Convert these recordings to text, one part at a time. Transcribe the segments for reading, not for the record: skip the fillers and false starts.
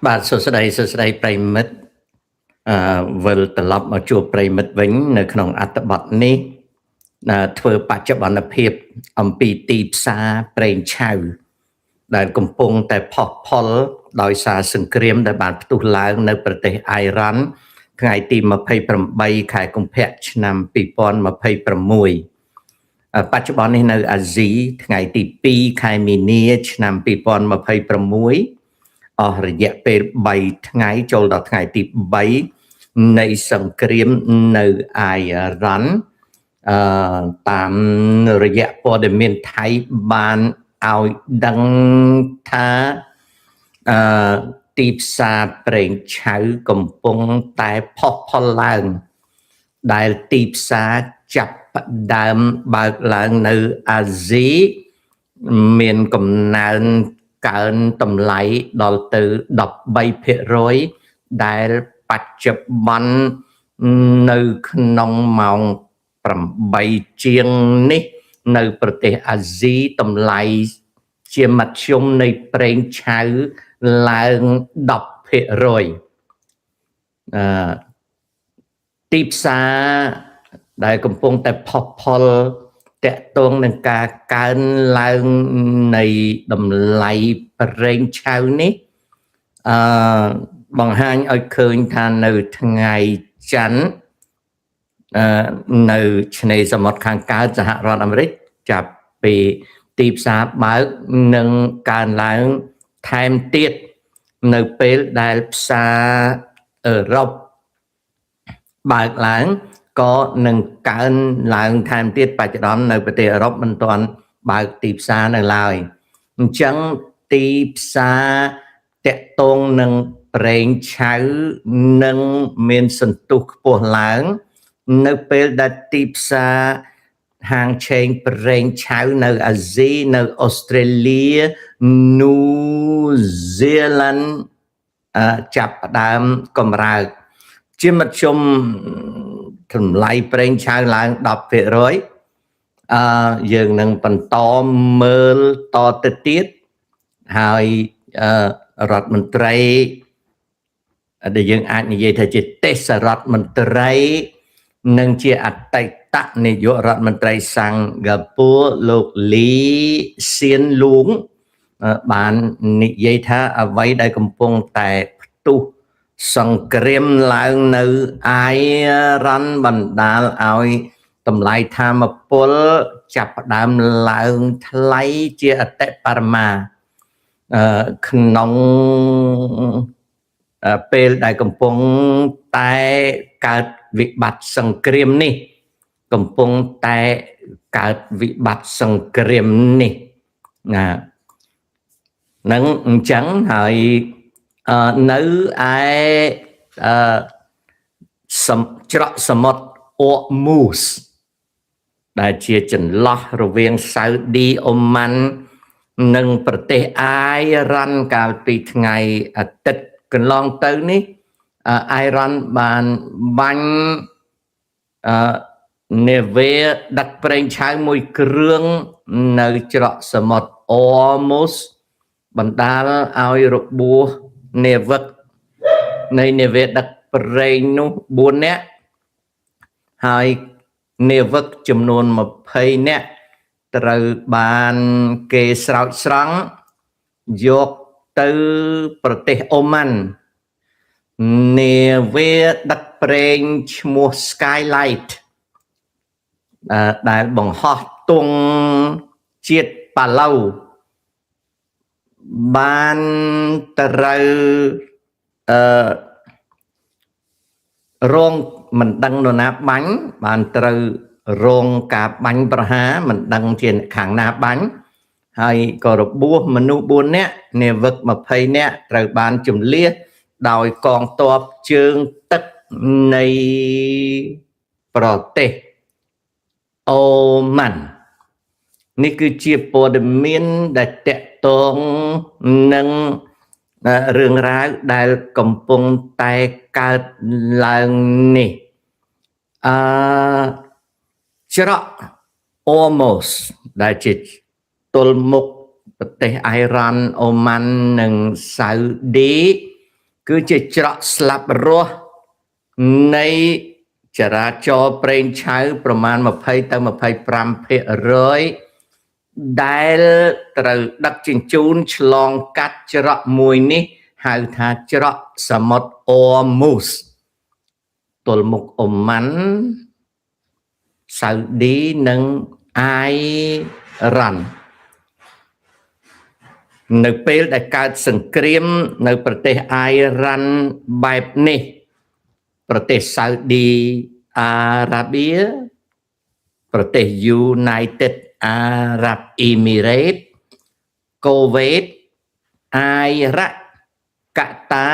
បាទសួស្តីប្រិមិត្តវិលត្រឡប់មកជួបប្រិមិត្តវិញនៅក្នុងអត្ថបទនេះធ្វើបច្ចុប្បន្នភាពអំពីទីផ្សារប្រេងឆៅដែលកំពុងតែផុសផុលដោយសារសង្គ្រាមដែលបានផ្ទុះឡើងនៅប្រទេសអ៊ៃរ៉ាន់ថ្ងៃទី28ខែកុម្ភៈឆ្នាំ2026បច្ចុប្បន្ននេះនៅអាស៊ីថ្ងៃទី2ខែមីនាឆ្នាំ2026អស់រយៈពេល3ថ្ងៃចូលដល់ថ្ងៃទី3នៃសង្គ្រាមនៅអ៊ៃរ៉ាន់តាមរយៈព័ត៌មានថៃបានឲ្យដឹងថាទីផ្សារប្រេងឆៅកំពុងតែផុសផុលឡើងដែលទីផ្សារចាប់ផ្ដើមបើកឡើងនៅអាស៊ីមានកំណើនកើនតម្លៃដល់ទៅ 13% ដែលបច្ចុប្បន្ននៅក្នុងម៉ោង8ជាងនេះនៅប្រទេសអាស៊ីតម្លៃជាមធ្យមនៃប្រេងឆៅឡើង 10% ទីផ្សារដែលកំពុងតែផុសផុលតាក់ទងនឹងការកើនឡើងនៃតម្លៃប្រេងឆៅនេះបង្ហាញឲ្យឃើញថានៅថ្ងៃច័ន្ទនៅឆ្នេរសមុទ្រខាងកើតសហរដ្ឋអាមេរិកចាប់ពីទីផ្សារបើកនឹងកើនឡើងថែមទៀតនៅពេលដែលផ្សារអឺរ៉ុបបើកឡើងក៏នឹងកើនឡើងថែមទៀតបច្ចុប្បន្ននៅប្រទេសអឺរ៉ុបមិនទាន់បើកទីផ្សារនៅឡើយអញ្ចឹងទីផ្សារតាក់ទងនឹងប្រេងឆៅនឹងមានសន្ទុះខ្ពស់ឡើងនៅពេលដែលទីផ្សារហាងឆេងប្រេងឆៅនៅអាស៊ីនៅអូស្ត្រាលីនូហ្សេឡង់ចាប់ផ្ដើមកម្រើកជាមធ្យមតម្លៃប្រេងឆៅឡើង 10% យើងនឹងបន្តមើលតទៅទៀតហើយរដ្ឋមន្ត្រីដែលយើងអាចនិយាយថាជាទេសរដ្ឋមន្ត្រីនិងជាអតីតនាយករដ្ឋមន្ត្រីសិង្ហបុរីលោកលីសៀនលួងបាននិយាយថាអ្វីដែលកំពុងតែផ្ទុះសង្គ្រាមឡើងនៅអ៊ៃរ៉ាន់បណ្ដាលឲ្យតម្លៃថាមពលចាប់ផ្ដើមឡើងថ្លៃជាអតិបរមាក្នុងពេលដែលកំពុងតែកើតវិបត្តិសង្គ្រាមនេះកំពុងតែកើតវិបត្តិសង្គ្រាមនេះនឹងអញ្ចឹងហើយនៅឯច្រកសមុទ្រអូមូសដែលជាចន្លោះរវាងសាអូឌីអូម៉ាន់និងប្រទេសអ៊ៃរ៉ាន់កាលពីថ្ងៃអាទិត្យកន្លងទៅនេះអ៊ៃរ៉ាន់បានបាញ់នាវាដឹកប្រេងឆៅមួយគ្រឿងនៅច្រកសមុទ្រអូមូសបណ្ដាលឲ្យរបួសនាវិកនៃនាវាដឹកប្រេងនោះ4នាក់ហើយនាវិកចំនួន20នាក់ត្រូវបានគេស្រោចស្រង់យកទៅប្រទេសអូម៉ាន់នាវាដឹកប្រេងឈ្មោះ Skylight ដែលបង្ហោះទង់ជាតិប៉ាឡូវបានត្រូវរងមិនដឹងនរណាបាញ់បានត្រូវរងការបាញ់ប្រហារមិនដឹងជាខាងណាបាញ់ហើយក៏របួសមនុស្ស4នាក់នាវិក20នាក់ត្រូវបានជម្លៀសដោយកងទ័ពជើងទឹកនៃប្រទេសអូម៉ាន់នេះគឺជាព័ត៌មានដែលតាក់ទងនឹងរឿងរ៉ាវដែលកំពុងតែកើតឡើងនេះច្រកអូមូសដែលជាទល់មុខប្រទេសអ៊ៃរ៉ាន់អូម៉ាន់និងសាអូឌី គឺជាច្រកស្លាប់រស់នៃចរាចរណ៍ប្រេងឆៅប្រមាណ20 ទៅ 25% ដែលត្រូវដឹកជញ្ជូនឆ្លងកាត់ច្រកមួយនេះហៅថាច្រកសមុទ្រអូរមូសទល់មុខអូម៉ាន់សាអូឌីនិងអ៊ៃរ៉ាន់នៅពេលដែលកើតសង្គ្រាមនៅប្រទេសអ៊ៃរ៉ាន់បែបនេះប្រទេសសាអូឌីអារ៉ាប៊ីប្រទេស United Arab Emirates កូវេតអ៊ីរ៉ាក់កាតា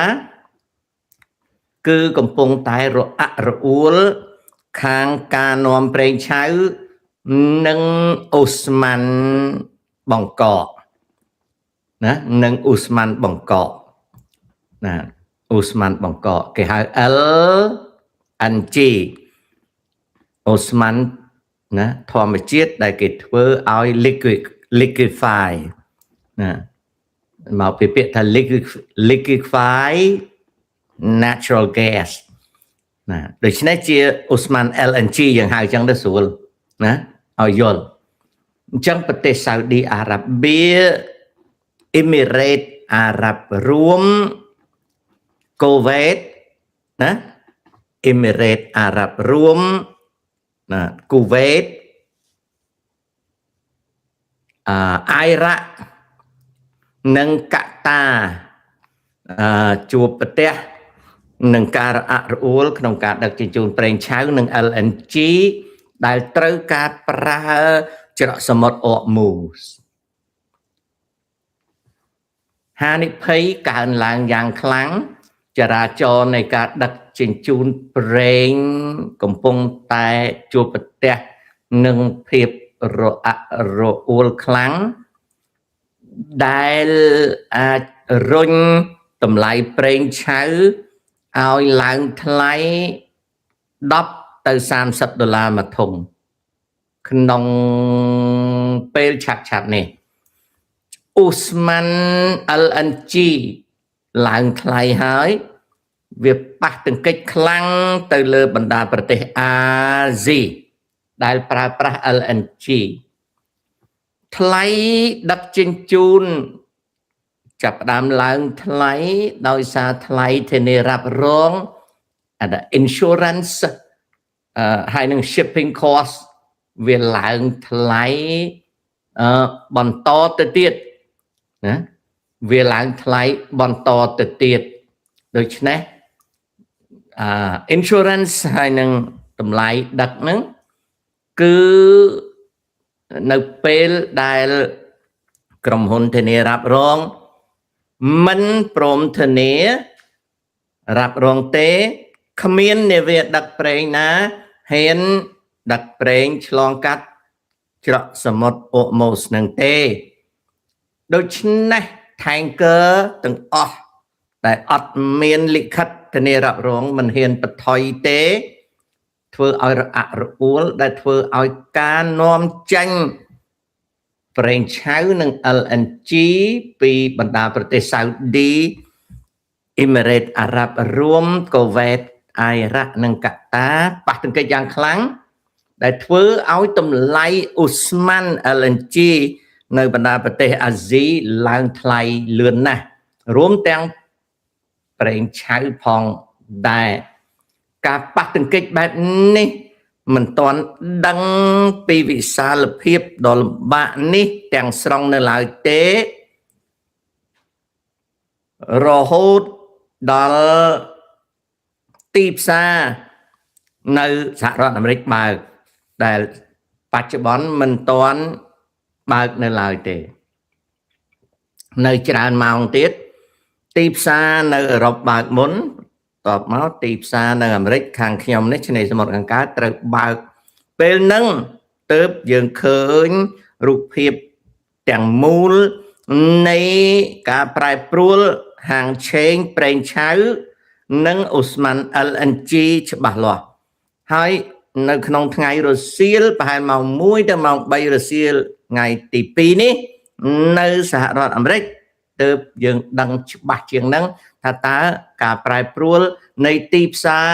គឺកំពុងតែរអាក់រអួលខាងការនាំប្រេងឆៅនិងអូស្មန်បង្កកណានិងអូស្មန်បង្កកណាអូស្មန်បង្កកគេហៅ LNG អូស្មန်ណាធម្មជាតិដែលគេធ្វើឲ្យ liquefy ណាមកពីពាក្យថា liquefy natural gas ណាដូច្នេះជាអូស្មန် LNG យ៉ាងហៅចឹងទៅស្រួលណាឲ្យយល់អញ្ចឹងប្រទេសសាអូឌីអារ៉ាប៊ីអ៊ីមីរ៉េតអារ៉ាប់រួមកូវេតណាអ៊ីមីរ៉េតអារ៉ាប់រួមណាកូវេតអ៊ៃរ៉ាក់និងកាតាជួបប្រទេសនឹងការរអាក់រអួលក្នុងការដឹកជញ្ជូនប្រេងឆៅនិង LNG ដែលត្រូវការប្រើច្រកសមុទ្រអូរមូសហានិភ័យកើនឡើងយ៉ាងខ្លាំងចរាចរណ៍នៃការដឹកជញ្ជូនប្រេងកំពុងតែជួបប្រទះនឹងភាពរអាក់រអួលខ្លាំងដែលអាចរុញតម្លៃប្រេងឆៅឲ្យឡើងថ្លៃ10 ទៅ $30 មួយធុងក្នុងពេលឆាប់នេះអូស្មန် LNG ឡើងថ្លៃហើយវាប៉ះទង្គិចខ្លាំងទៅលើបណ្ដាប្រទេសអាស៊ីដែលប្រើប្រាស់ LNG ថ្លៃដឹកជញ្ជូនចាប់ផ្ដើមឡើងថ្លៃដោយសារថ្លៃធានារ៉ាប់រង insurance ហើយនឹង shipping cost វាឡើងថ្លៃបន្តទៅទៀតណាវាឡើងថ្លៃបន្តទៅទៀតដូច្នេះinsurance ហើយនឹងតម្លៃដឹកហ្នឹងគឺនៅពេលដែលក្រុមហ៊ុនធានារ៉ាប់រងមិនព្រមធានារ៉ាប់រងទេគ្មាននាវាដឹកប្រេងណាហ៊ានដឹកប្រេងឆ្លងកាត់ច្រកសមុទ្រអូម៉ូសនឹងទេដូច្នេះ tanker ទាំងអស់ដែលអត់មានលិខិតធានារ៉ាប់រងមិនហ៊ានបន្ថយទេធ្វើឲ្យរអាក់រអួលដែលធ្វើឲ្យការនាំចេញប្រេងឆៅនិង LNG ពីបណ្ដាប្រទេសសាអូឌីអ៊ីមីរ៉េតអារ៉ាប់រួមកូវេតអ៊ីរ៉ាក់និងកាតាប៉ះទង្គិចយ៉ាងខ្លាំងដែលធ្វើឲ្យតម្លៃអូស្មန် LNG នៅបណ្ដាប្រទេសអាស៊ីឡើងថ្លៃលឿនណាស់រួមទាំងប្រេងឆៅផងដែរការប៉ះទង្គិចបែបនេះមិនទាន់ដឹងពីវិសាលភាពដ៏លំបាកនេះទាំងស្រុងនៅឡើយទេរហូតដល់ទីផ្សារនៅសហរដ្ឋអាមេរិកបើកដែលបច្ចុប្បន្នមិនទាន់បើកនៅឡើយទេនៅច្រើនម៉ោងទៀតទីផ្សារនៅអឺរ៉ុបបើកមុនតបមកទីផ្សារនៅអាមេរិកខាងខ្ញុំនេះឆ្នេរសមុទ្រខាងកើតត្រូវបើកពេលហ្នឹងទើបយើងឃើញរូបភាពទាំងមូលនៃការប្រែប្រួលហាងឆេងប្រេងឆៅនិងអូស្មန် LNG ច្បាស់លាស់ហើយនៅក្នុងថ្ងៃរសៀលប្រហែលម៉ោង1 ទៅម៉ោង3រសៀលថ្ងៃទី2នេះនៅសហរដ្ឋអាមេរិក ទើបយើងដឹងច្បាស់ជាងហ្នឹងថាតើការប្រែប្រួលនៃទីផ្សារ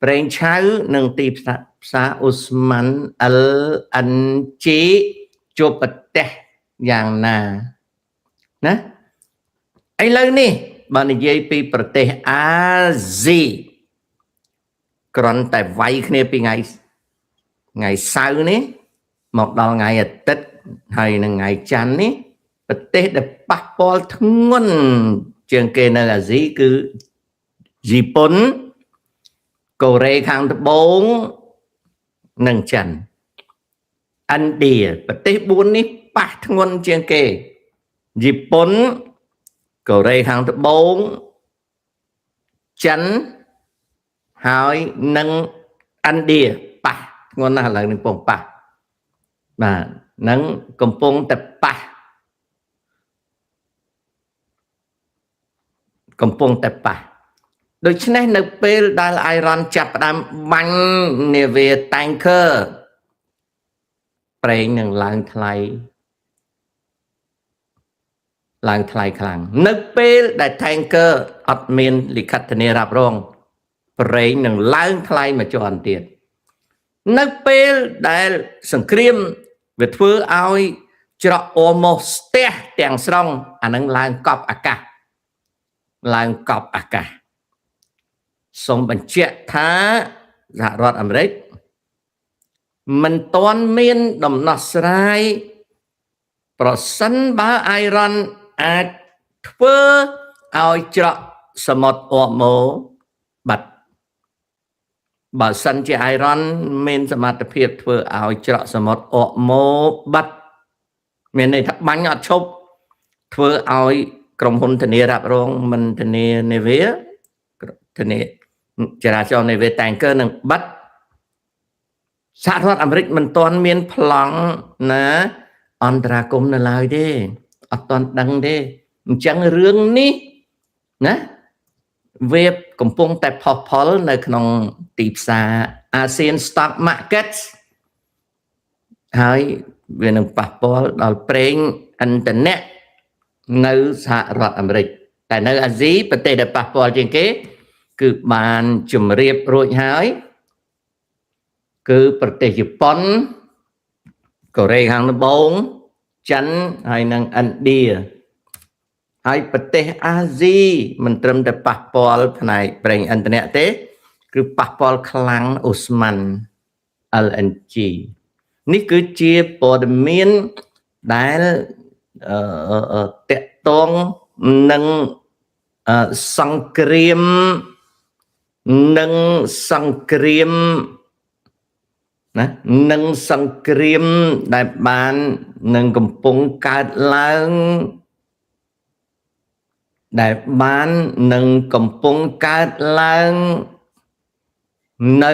ប្រេងឆៅនិងទីផ្សារអូស្មန် LNG ជួបប្រទេសយ៉ាងណាណាឥឡូវនេះបើនិយាយពីប្រទេសអាស៊ីគ្រាន់តែវាយគ្នាពីថ្ងៃសៅរ៍នេះមកដល់ថ្ងៃអាទិត្យហើយនឹងថ្ងៃច័ន្ទនេះប្រទេសដែលប៉ះពាល់ធ្ងន់ជាងគេនៅអាស៊ីគឺជប៉ុនកូរ៉េខាងត្បូងនិងចិនឥណ្ឌាប្រទេស4នេះប៉ះធ្ងន់ជាងគេជប៉ុនកូរ៉េខាងត្បូងចិនហើយនិងឥណ្ឌាប៉ះធ្ងន់ណាស់ឥឡូវនេះកំពុងប៉ះបាទនឹងកំពុងតែប៉ះដូច្នេះនៅពេលដែលអ៊ីរ៉ាន់ចាប់ផ្ដើមបាញ់នាវា tanker ប្រេងនឹងឡើងថ្លៃខ្លាំងនៅពេលដែល tanker អត់មានលិខិតធានារ៉ាប់រងប្រេងនឹងឡើងថ្លៃមួយជាន់ទៀតនៅពេលដែលសង្គ្រាមវាធ្វើឲ្យច្រកអូម៉ូស្ទះទាំងស្រុងអានឹងឡើងកប់អាកាសសូមបញ្ជាក់ថាសហរដ្ឋអាមេរិកមិនទាន់មានដំណោះស្រាយប្រសិនបើអ៊ីរ៉ាន់អាចធ្វើឲ្យច្រកសមុទ្រអូម៉ូបាត់បើសិនជាអ៊ីរ៉ាន់មានសមត្ថភាពធ្វើឲ្យច្រកសមុទ្រអូម៉ូបាត់មានន័យថាបាញ់អត់ឈប់ធ្វើឲ្យក្រុមហ៊ុនធានារ៉ាប់រងមិនធានានាវាធានាចរាចរណ៍នាវា tanker នឹងបាត់សហរដ្ឋអាមេរិកមិនទាន់មានប្លង់ណាអន្តរាគមន៍នៅឡើយទេអត់ទាន់ដឹងទេអញ្ចឹងរឿងនេះណាវាកំពុងតែផុសផុលនៅក្នុងទីផ្សារ ASEAN Stock Markets ហើយវានឹងប៉ះពាល់ដល់ប្រេងឥន្ធនៈនៅសហរដ្ឋអាមេរិកតែនៅអាស៊ីប្រទេសដែលប៉ះពាល់ជាងគេគឺបានជម្រាបរួចហើយគឺប្រទេសជប៉ុនកូរ៉េខាងត្បូងចិនហើយនិងឥណ្ឌាហើយប្រទេសអាស៊ីមិនត្រឹមតែប៉ះពាល់ផ្នែកប្រេងឥន្ធនៈទេគឺប៉ះពាល់ខ្លាំងអូស្មန် LNG នេះគឺជាព័ត៌មានដែលតកតងនឹងសង្គ្រាមណានឹងសង្គ្រាមដែលបាននឹងកំពុងកើតឡើងនៅ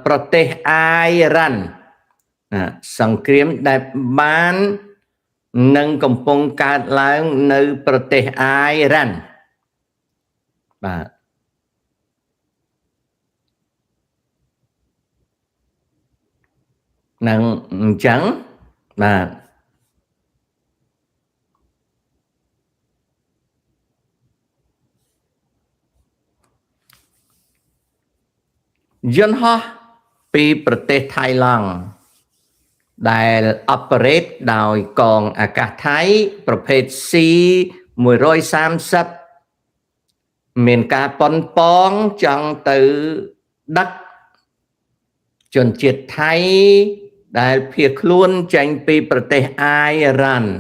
ប្រទេសអ៊ីរ៉ាន់សង្គ្រាមដែលបាននឹងកំពុងកើតឡើងនៅប្រទេសអ៊ីរ៉ាន់បាទនឹងអញ្ចឹងបាទយន្តហោះពីប្រទេសថៃឡង់ដែល operate ដោយកងអាកាសថៃប្រភេទ C130 មានការប៉ុនប៉ងចង់ទៅដឹកជនជាតិថៃដែលភៀសខ្លួនចេញពីប្រទេសអ៊ីរ៉ាន់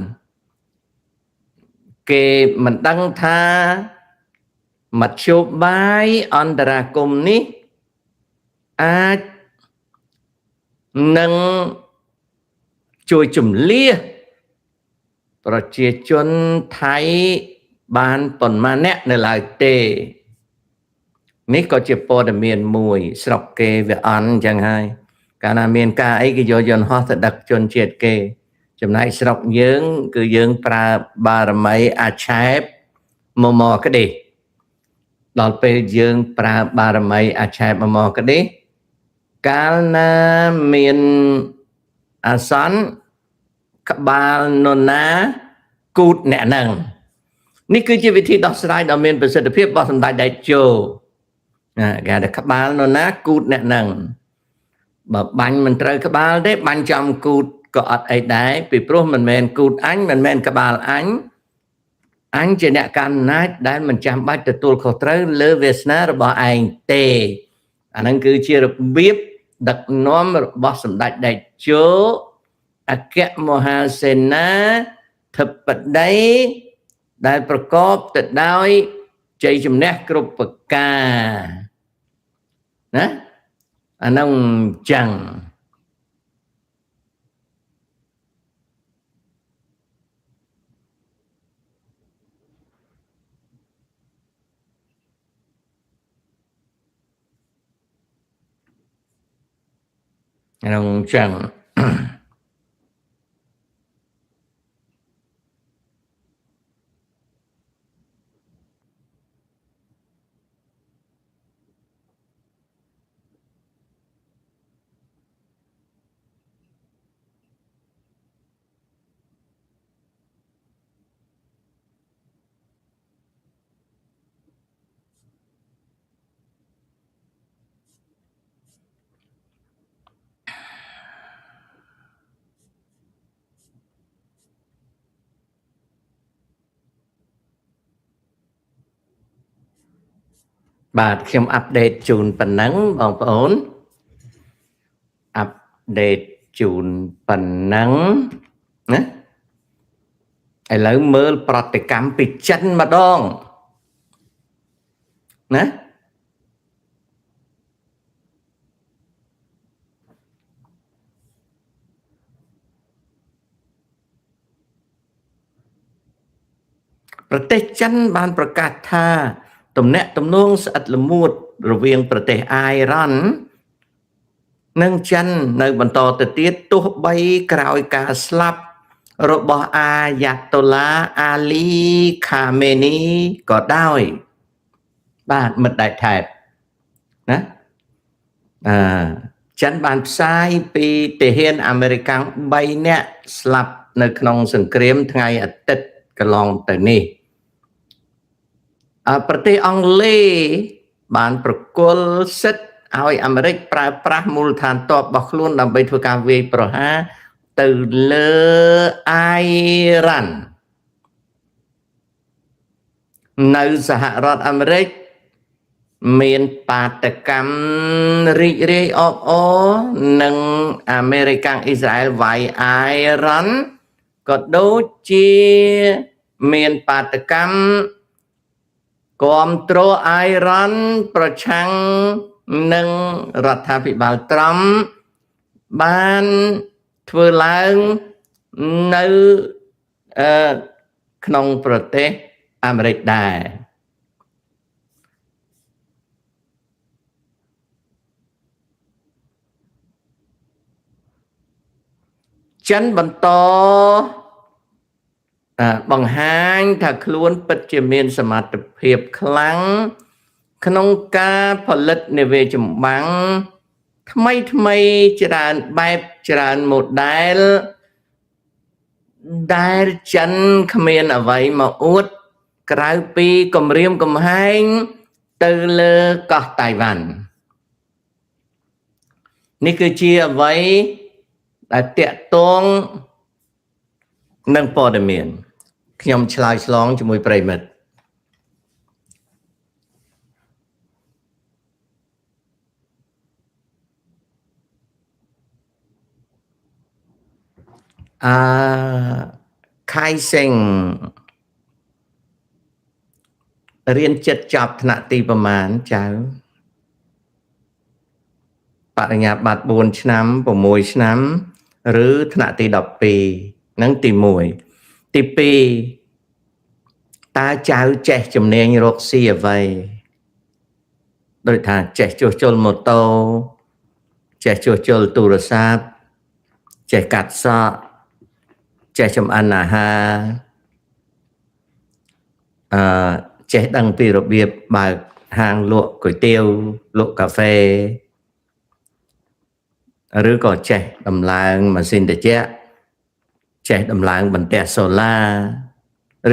គេមិនដឹងថាមធ្យោបាយអន្តរាគមន៍នេះអាចនឹងជួយជំលះប្រជាជនថៃបានប៉ុន្មានអ្នកនៅឡើយទេនេះក៏ជាព័ត៌មានមួយស្រុកគេវាអន់អញ្ចឹងហើយកាលណាមានការអីគេយកយន្តហោះទៅដឹកជនជាតិគេចំណែកស្រុកយើងគឺយើងប្រើបារមីអាឆែបមកក្ដេសដល់ពេលយើងប្រើបារមីអាឆែបមកក្ដេសកាលណាមានអាសន្នក្បាលនរណា គូតអ្នកនឹងនេះគឺជាវិធីដោះស្រាយដ៏មានប្រសិទ្ធភាពរបស់សម្ដេចតេជោគេថាក្បាលនរណាគូតអ្នកនឹងបើបាញ់មិនត្រូវក្បាលទេបាញ់ចំគូតក៏អត់អីដែរពីព្រោះមិនមែនគូតអញមិនមែនក្បាលអញជាអ្នកកាន់អំណាចដែលមិនចាំបាច់ទទួលខុសត្រូវលើវាសនារបស់ឯងទេអាហ្នឹងគឺជារបៀបដឹកនាំរបស់សម្ដេចតេជោអគ្គមហាសេនាធិបតីដែលប្រកបទៅដោយជ័យជំនះគ្រប់ប្រការណាអាហ្នឹងចឹងអាហ្នឹងចឹងបាទខ្ញុំអាប់ដេតជូនប៉ុណ្ណឹងបងប្អូនអាប់ដេតជូនប៉ុណ្ណឹងណាឥឡូវមើលប្រតិកម្មពីចិនម្ដងណាប្រទេសចិនបានប្រកាសថាទំនាក់ទំនងស្អិតល្មួតរវាងប្រទេសអ៊ីរ៉ាន់និងចិននៅបន្តទៅទៀតទោះបីក្រោយការស្លាប់របស់អាយ៉ាតូឡាអាលីខាមេនីក៏ដោយបាទមិត្តដែលថែបណាចិនបានផ្សាយពីទាហានអាមេរិក3នាក់ស្លាប់នៅក្នុងសង្គ្រាមថ្ងៃអាទិត្យកន្លងទៅនេះប្រទេសអង់គ្លេសបានប្រគល់សិទ្ធិឲ្យអាមេរិកប្រើប្រាស់មូលដ្ឋានទ័ពរបស់ខ្លួនដើម្បីធ្វើការវាយប្រហារទៅលើអ៊ីរ៉ាន់នៅសហរដ្ឋអាមេរិកមានបាតកម្មរីករាយអបអរនិងអាមេរិកអ៊ីស្រាអែលវាយអ៊ីរ៉ាន់ក៏ដូចជាមានបាតកម្មគាំទ្រអ៊ីរ៉ាន់ប្រឆាំងនឹងរដ្ឋាភិបាលត្រាំបានធ្វើឡើងនៅក្នុងប្រទេសអាមេរិកដែរចិនបន្តបង្ហាញថាខ្លួនពិតជាមានសមត្ថភាពខ្លាំងក្នុងការផលិតនាវាចម្បាំងថ្មីច្រើនបែបច្រើន model ដែលចិនគ្មានអ្វីមកអួតក្រៅពីគម្រាមកំហែងទៅលើកោះតៃវ៉ាន់នេះគឺជាអ្វីដែលតាក់ទងនឹងព័ត៌មានខ្ញុំឆ្លើយឆ្លងជាមួយប្រិមិត្តខៃសេងរៀនចិត្តចប់ថ្នាក់ទីប្រមាណចៅបរិញ្ញាបត្រ4ឆ្នាំ6ឆ្នាំឬថ្នាក់ទី12ហ្នឹងទី1ទី2តើចៅចេះជំនាញរកស៊ីអ្វីដូចថាចេះជួសជុលម៉ូតូចេះជួសជុលទូរស័ព្ទចេះកាត់សក់ចេះចម្អិនអាហារចេះដឹងពីរបៀបបើកហាងលក់គុយទាវលក់កាហ្វេឬក៏ចេះដំឡើងម៉ាស៊ីនត្រជាក់ចេះដំឡើងបន្ទះសូឡា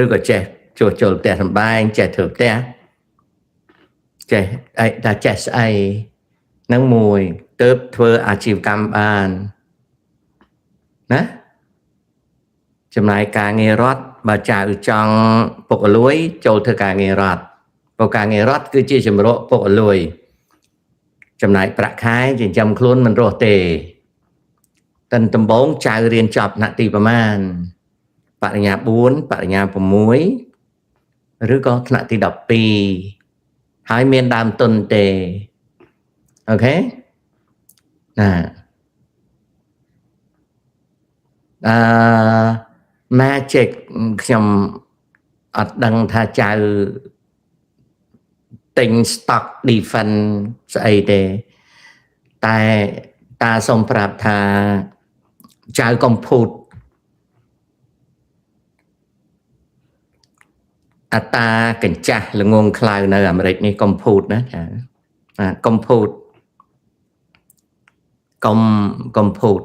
ឬក៏ចេះជួសជុលផ្ទះសម្បែងចេះធ្វើផ្ទះចេះអីថាចេះស្អីនឹងមួយទើបធ្វើអាជីវកម្មបានណាចំណាយការងាររដ្ឋបើចៅចង់ពុករលួយចូលធ្វើការងាររដ្ឋព្រោះការងាររដ្ឋគឺជាជំរកពុករលួយចំណាយប្រាក់ខែចិញ្ចឹមខ្លួនមិនរស់ទេតែដំបូងចៅរៀនចប់ថ្នាក់ទីប្រមាណបរិញ្ញា4បរិញ្ញា6ឬក៏ថ្នាក់ទី12ហើយមានដើមទុនទេអូខេណាMagic ខ្ញុំអត់ដឹងថាចៅទិញ stock defense ស្អីទេតែតាសូមប្រាប់ថាចៅកុំភូតអតាកញ្ចាស់ល្ងងខ្លៅនៅអាមេរិកនេះកុំភូតណាចាកុំភូតកុំភូត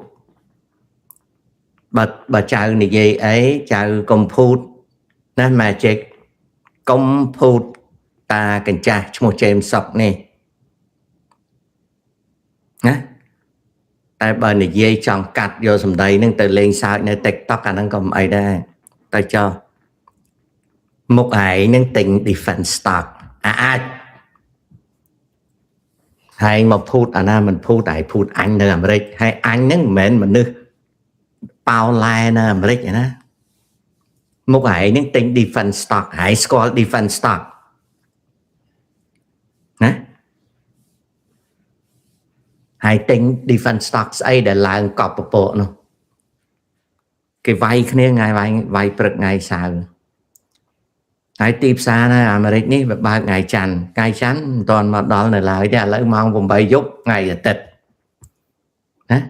បើចៅនិយាយអីចៅកុំភូតណា Magic កុំភូតតាកញ្ចាស់ឈ្មោះ James Sock នេះណាតែបើនិយាយចង់កាត់យកសម្ដីនឹងទៅលេងសើចនៅ TikTok អាហ្នឹងក៏មិនអីដែរតែចុះមុខឯងនឹងទិញ defense stock អាចហើយមកភូតអាណាមិនភូតឯងភូតអញនៅអាមេរិកហើយអញហ្នឹងមិនមែនមនុស្សប៉ោឡែនៅអាមេរិកណាមុខឯងនឹងទិញ defense stock ហើយស្គាល់ defense stock ណាហើយទិញ defense stock ស្អីដែលឡើងកប់ពពកនោះគេវាយគ្នាថ្ងៃវាយព្រឹកថ្ងៃសៅរ៍ហើយទីផ្សារនៅអាមេរិកនេះវាបើកថ្ងៃច័ន្ទមិនទាន់មកដល់នៅឡើយទេឥឡូវម៉ោង8យប់ថ្ងៃអាទិត្យណា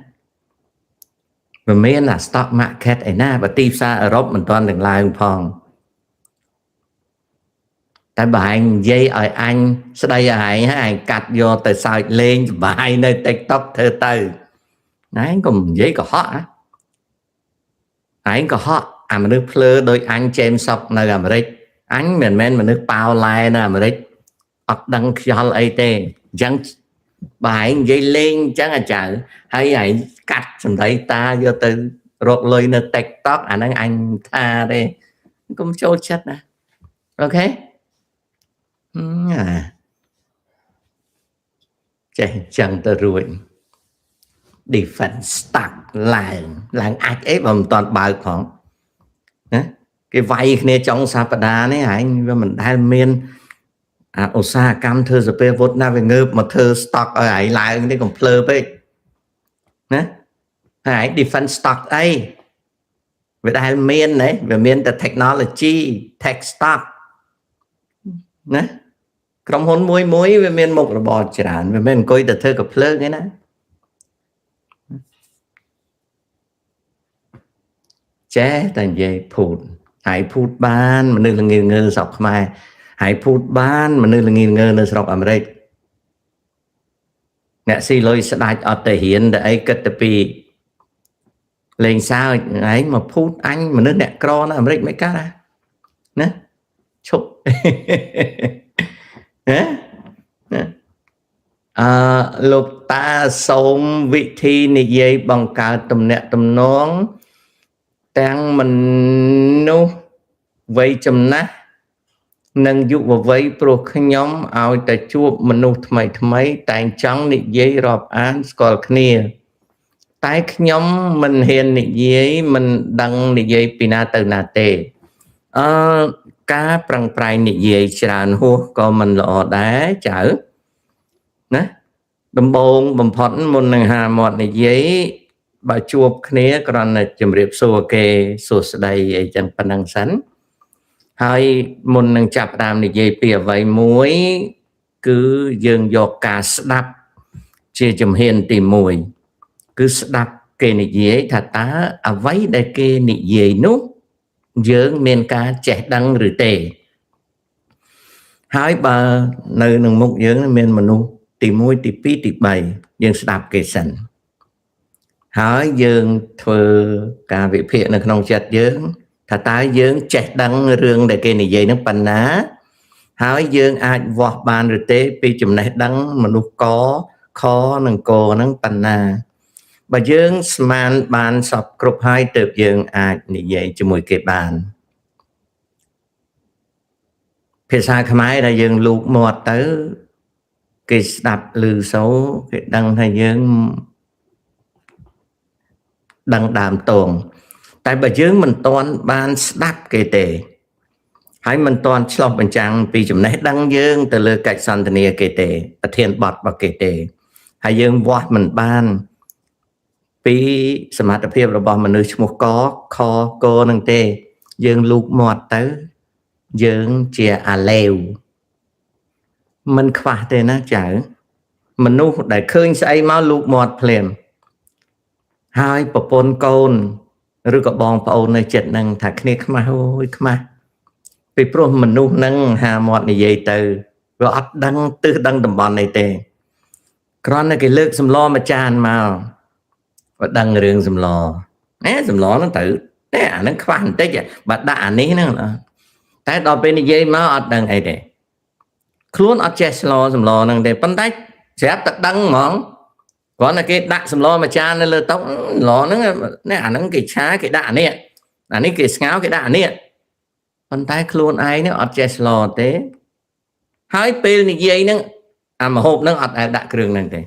វាមានអា stock market ឯណាបើទីផ្សារអឺរ៉ុបមិនទាន់ទាំងឡើងផងតែបើឯងនិយាយឲ្យអញស្ដីឲ្យឯងហើយឯងកាត់យកទៅសើចលេងសប្បាយនៅ TikTok ធ្វើទៅឯងកុំនិយាយកុហកឯងកុហកអាមនុស្សភ្លើដោយអញ James Sock នៅអាមេរិកអញមិនមែនមនុស្សប៉ោឡែនៅអាមេរិកអត់ដឹងខ្យល់អីទេអញ្ចឹងបើឯងនិយាយលេងអញ្ចឹងអាចៅហើយឯងកាត់សម្ដីតាយកទៅរកលុយនៅ TikTok អាហ្នឹងអញថាទេកុំចូលចិត្តណាអូខេចេះអញ្ចឹងទៅរួច defense stock ឡើងអាចអីបើមិនតាន់បើកផងណាគេវាយគ្នាចុងសប្តាហ៍នេះឯងវាមិនដែលមានឧស្សាហកម្មធ្វើសពាវុធណាវាងើបមកធ្វើ stock ឲ្យឯងឡើងនេះកុំភ្លើពេកណាហើយឯង defense stock អីវាដែលមានណាវាមានតែ technology tech stock ណាក្រុមហ៊ុនមួយវាមានមុខរបរច្រើនវាមិនអង្គុយតែធ្វើកភ្លើងទេណាចេះតែនិយាយភូតហើយភូតបានមនុស្សល្ងងើស្រុកខ្មែរហើយភូតបានមនុស្សល្ងងើនៅស្រុកអាមេរិកអ្នកស៊ីលុយស្ដាច់អត់ទៅរៀនតែអីគិតទៅពីលេងសើចឯងមកភូតអញមនុស្សអ្នកក្រនៅអាមេរិកមិនកើតណាឈប់ណាលោកតាសូមវិធីនិយាយបង្កើតទំនាក់ទំនងទាំងមនុស្សវ័យចំណាស់និងយុវវ័យព្រោះខ្ញុំឲ្យតែជួបមនុស្សថ្មីតែងចង់និយាយរាប់អានស្គាល់គ្នាតែខ្ញុំមិនហ៊ាននិយាយមិនដឹងនិយាយពីណាទៅណាទេការប្រឹងប្រែងនិយាយច្រើនហួសក៏មិនល្អដែរចៅណាដំបូងបំផុតមុននឹងហាមាត់និយាយបើជួបគ្នាគ្រាន់តែជម្រាបសួរគេសួស្ដីអីចឹងប៉ុណ្ណឹងសិនហើយមុននឹងចាប់ផ្ដើមនិយាយពីអ្វីមួយគឺយើងយកការស្ដាប់ជាជំហានទី1គឺស្ដាប់គេនិយាយថាតើអ្វីដែលគេនិយាយនោះយើងមានការចេះដឹងឬទេហើយបើនៅក្នុងមុខយើងមានមនុស្សទី1ទី2ទី3យើងស្ដាប់គេសិនហើយយើងធ្វើការវិភាគនៅក្នុងចិត្តយើង ថាតើយើងចេះដឹងរឿងដែលគេនិយាយនឹងប៉ុណ្ណាហើយយើងអាចវាស់បានឬទេពីចំណេះដឹងមនុស្សកខនិងកហ្នឹងប៉ុណ្ណាបើយើងស្មានបានសពគ្រប់ហើយទើបយើងអាចនិយាយជាមួយគេបានភាសាខ្មែរដែលយើងលូកមាត់ទៅគេស្ដាប់ឮសូរគេដឹងថាយើងដឹងដើមតងតែបើយើងមិនទាន់បានស្ដាប់គេទេហើយមិនទាន់ឆ្លោះបញ្ចាំងពីចំណេះដឹងយើងទៅលើកិច្ចសន្ទនាគេទេប្រធានបទរបស់គេទេហើយយើងវាស់មិនបានពីសមត្ថភាពរបស់មនុស្សឈ្មោះកខកនឹងទេយើងលូកមាត់ទៅយើងជាអាឡេវមិនខ្វះទេណាចៅមនុស្សដែលឃើញស្អីមកលូកមាត់ភ្លាមហើយប្រពន្ធកូនឬក៏បងប្អូននៅចិត្តនឹងថាគ្នាខ្មាស់អូយខ្មាស់ពីព្រោះមនុស្សនឹងហាមាត់និយាយទៅវាអត់ដឹងទិសដឹងតំបន់នេះទេគ្រាន់តែគេលើកសម្លមួយចានមកក៏ដឹងរឿងសម្លសម្លហ្នឹងទៅអាហ្នឹងខ្វះបន្តិចបើដាក់អានេះហ្នឹងតែដល់ពេលនិយាយមកអត់ដឹងអីទេខ្លួនអត់ចេះសម្លហ្នឹងទេប៉ុន្តែស្រាប់តែដឹងហ្មងគ្រាន់តែគេដាក់សម្លមួយចាននៅលើតុសម្លហ្នឹងនេះអាហ្នឹងគេឆាគេដាក់អានេះគេស្ងោរគេដាក់អានេះប៉ុន្តែខ្លួនឯងនេះអត់ចេះស្លទេហើយពេលនិយាយហ្នឹងអាម្ហូបហ្នឹងអត់ដែលដាក់គ្រឿងហ្នឹងទេ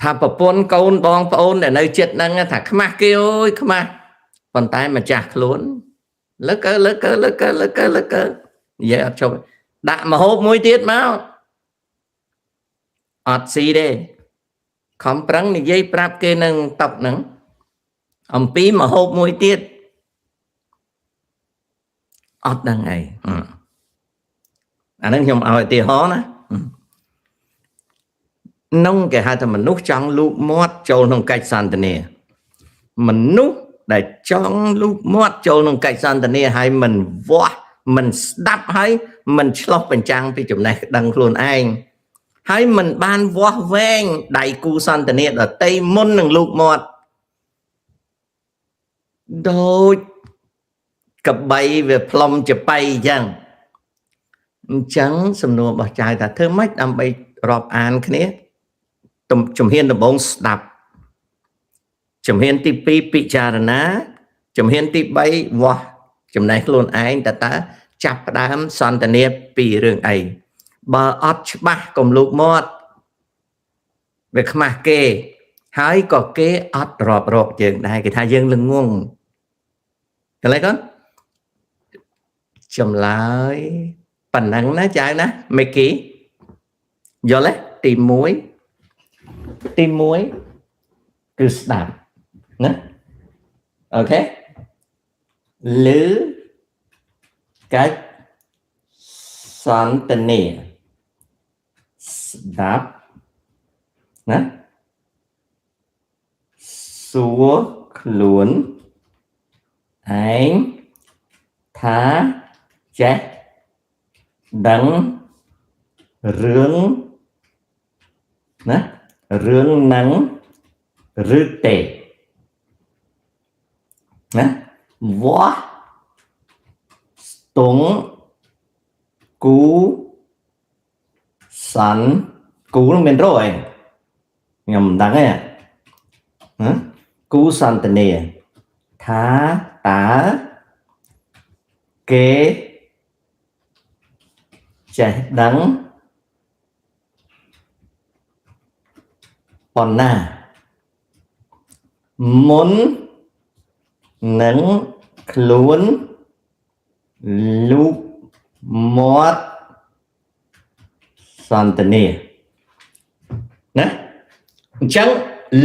ថាប្រពន្ធកូនបងប្អូនដែលនៅចិត្តហ្នឹងថាខ្មាស់គេអូយខ្មាស់ប៉ុន្តែម្ចាស់ខ្លួនលើកនិយាយអត់ចប់ដាក់ម្ហូបមួយទៀតមកអត់ស៊ីទេខំប្រឹងនិយាយប្រាប់គេនឹងតុកហ្នឹងអំពីម្ហូបមួយទៀតអត់ដឹងអីអាហ្នឹងខ្ញុំឲ្យឧទាហរណ៍ណានងគេហៅថាមនុស្សចង់លូកមាត់ចូលក្នុងកិច្ចសន្ទនាមនុស្សដែលចង់លូកមាត់ចូលក្នុងកិច្ចសន្ទនាហើយមិនវាស់មិនស្ដាប់ហើយមិនឆ្លោះបញ្ចាំងពីចំណេះដឹងខ្លួនឯងហើយមិនបានវាស់វែងដៃគូសន្ទនាដតីមុននឹងលូកមាត់ដូចកបីវាផ្លុំចបៃអញ្ចឹងសំណួររបស់ចៅថាធ្វើម៉េចដើម្បីរាប់អានគ្នាជំហានដំបូងស្ដាប់ជំហានទី2ពិចារណាជំហានទី3វាស់ចំណេះខ្លួនឯងតើចាប់ផ្ដើមសន្ទនាពីរឿងអីបើអត់ច្បាស់កុំលូកមាត់វាខ្មាស់គេហើយក៏គេអត់រាប់រកយើងដែរគេថាយើងល្ងងកន្លែងកូនចម្លើយប៉ុណ្ណឹងណាចៅណាមេគីយល់ទេទី1គឺស្ដាប់ណាអូខេឬកិច្ចសន្ទនាស្ដាប់ណាសួរខ្លួនឯងថាចេះដឹងរឿងណារឿងហ្នឹងឬទេណាវាស់ស្ទង់គូសាន់គូនឹងមានរយខ្ញុំមិនដឹងទេណាគូសន្ទនាថាតើគេចេះដឹងប៉ុណ្ណាមុននឹងខ្លួនលូកមាត់សន្ទនាណាអញ្ចឹង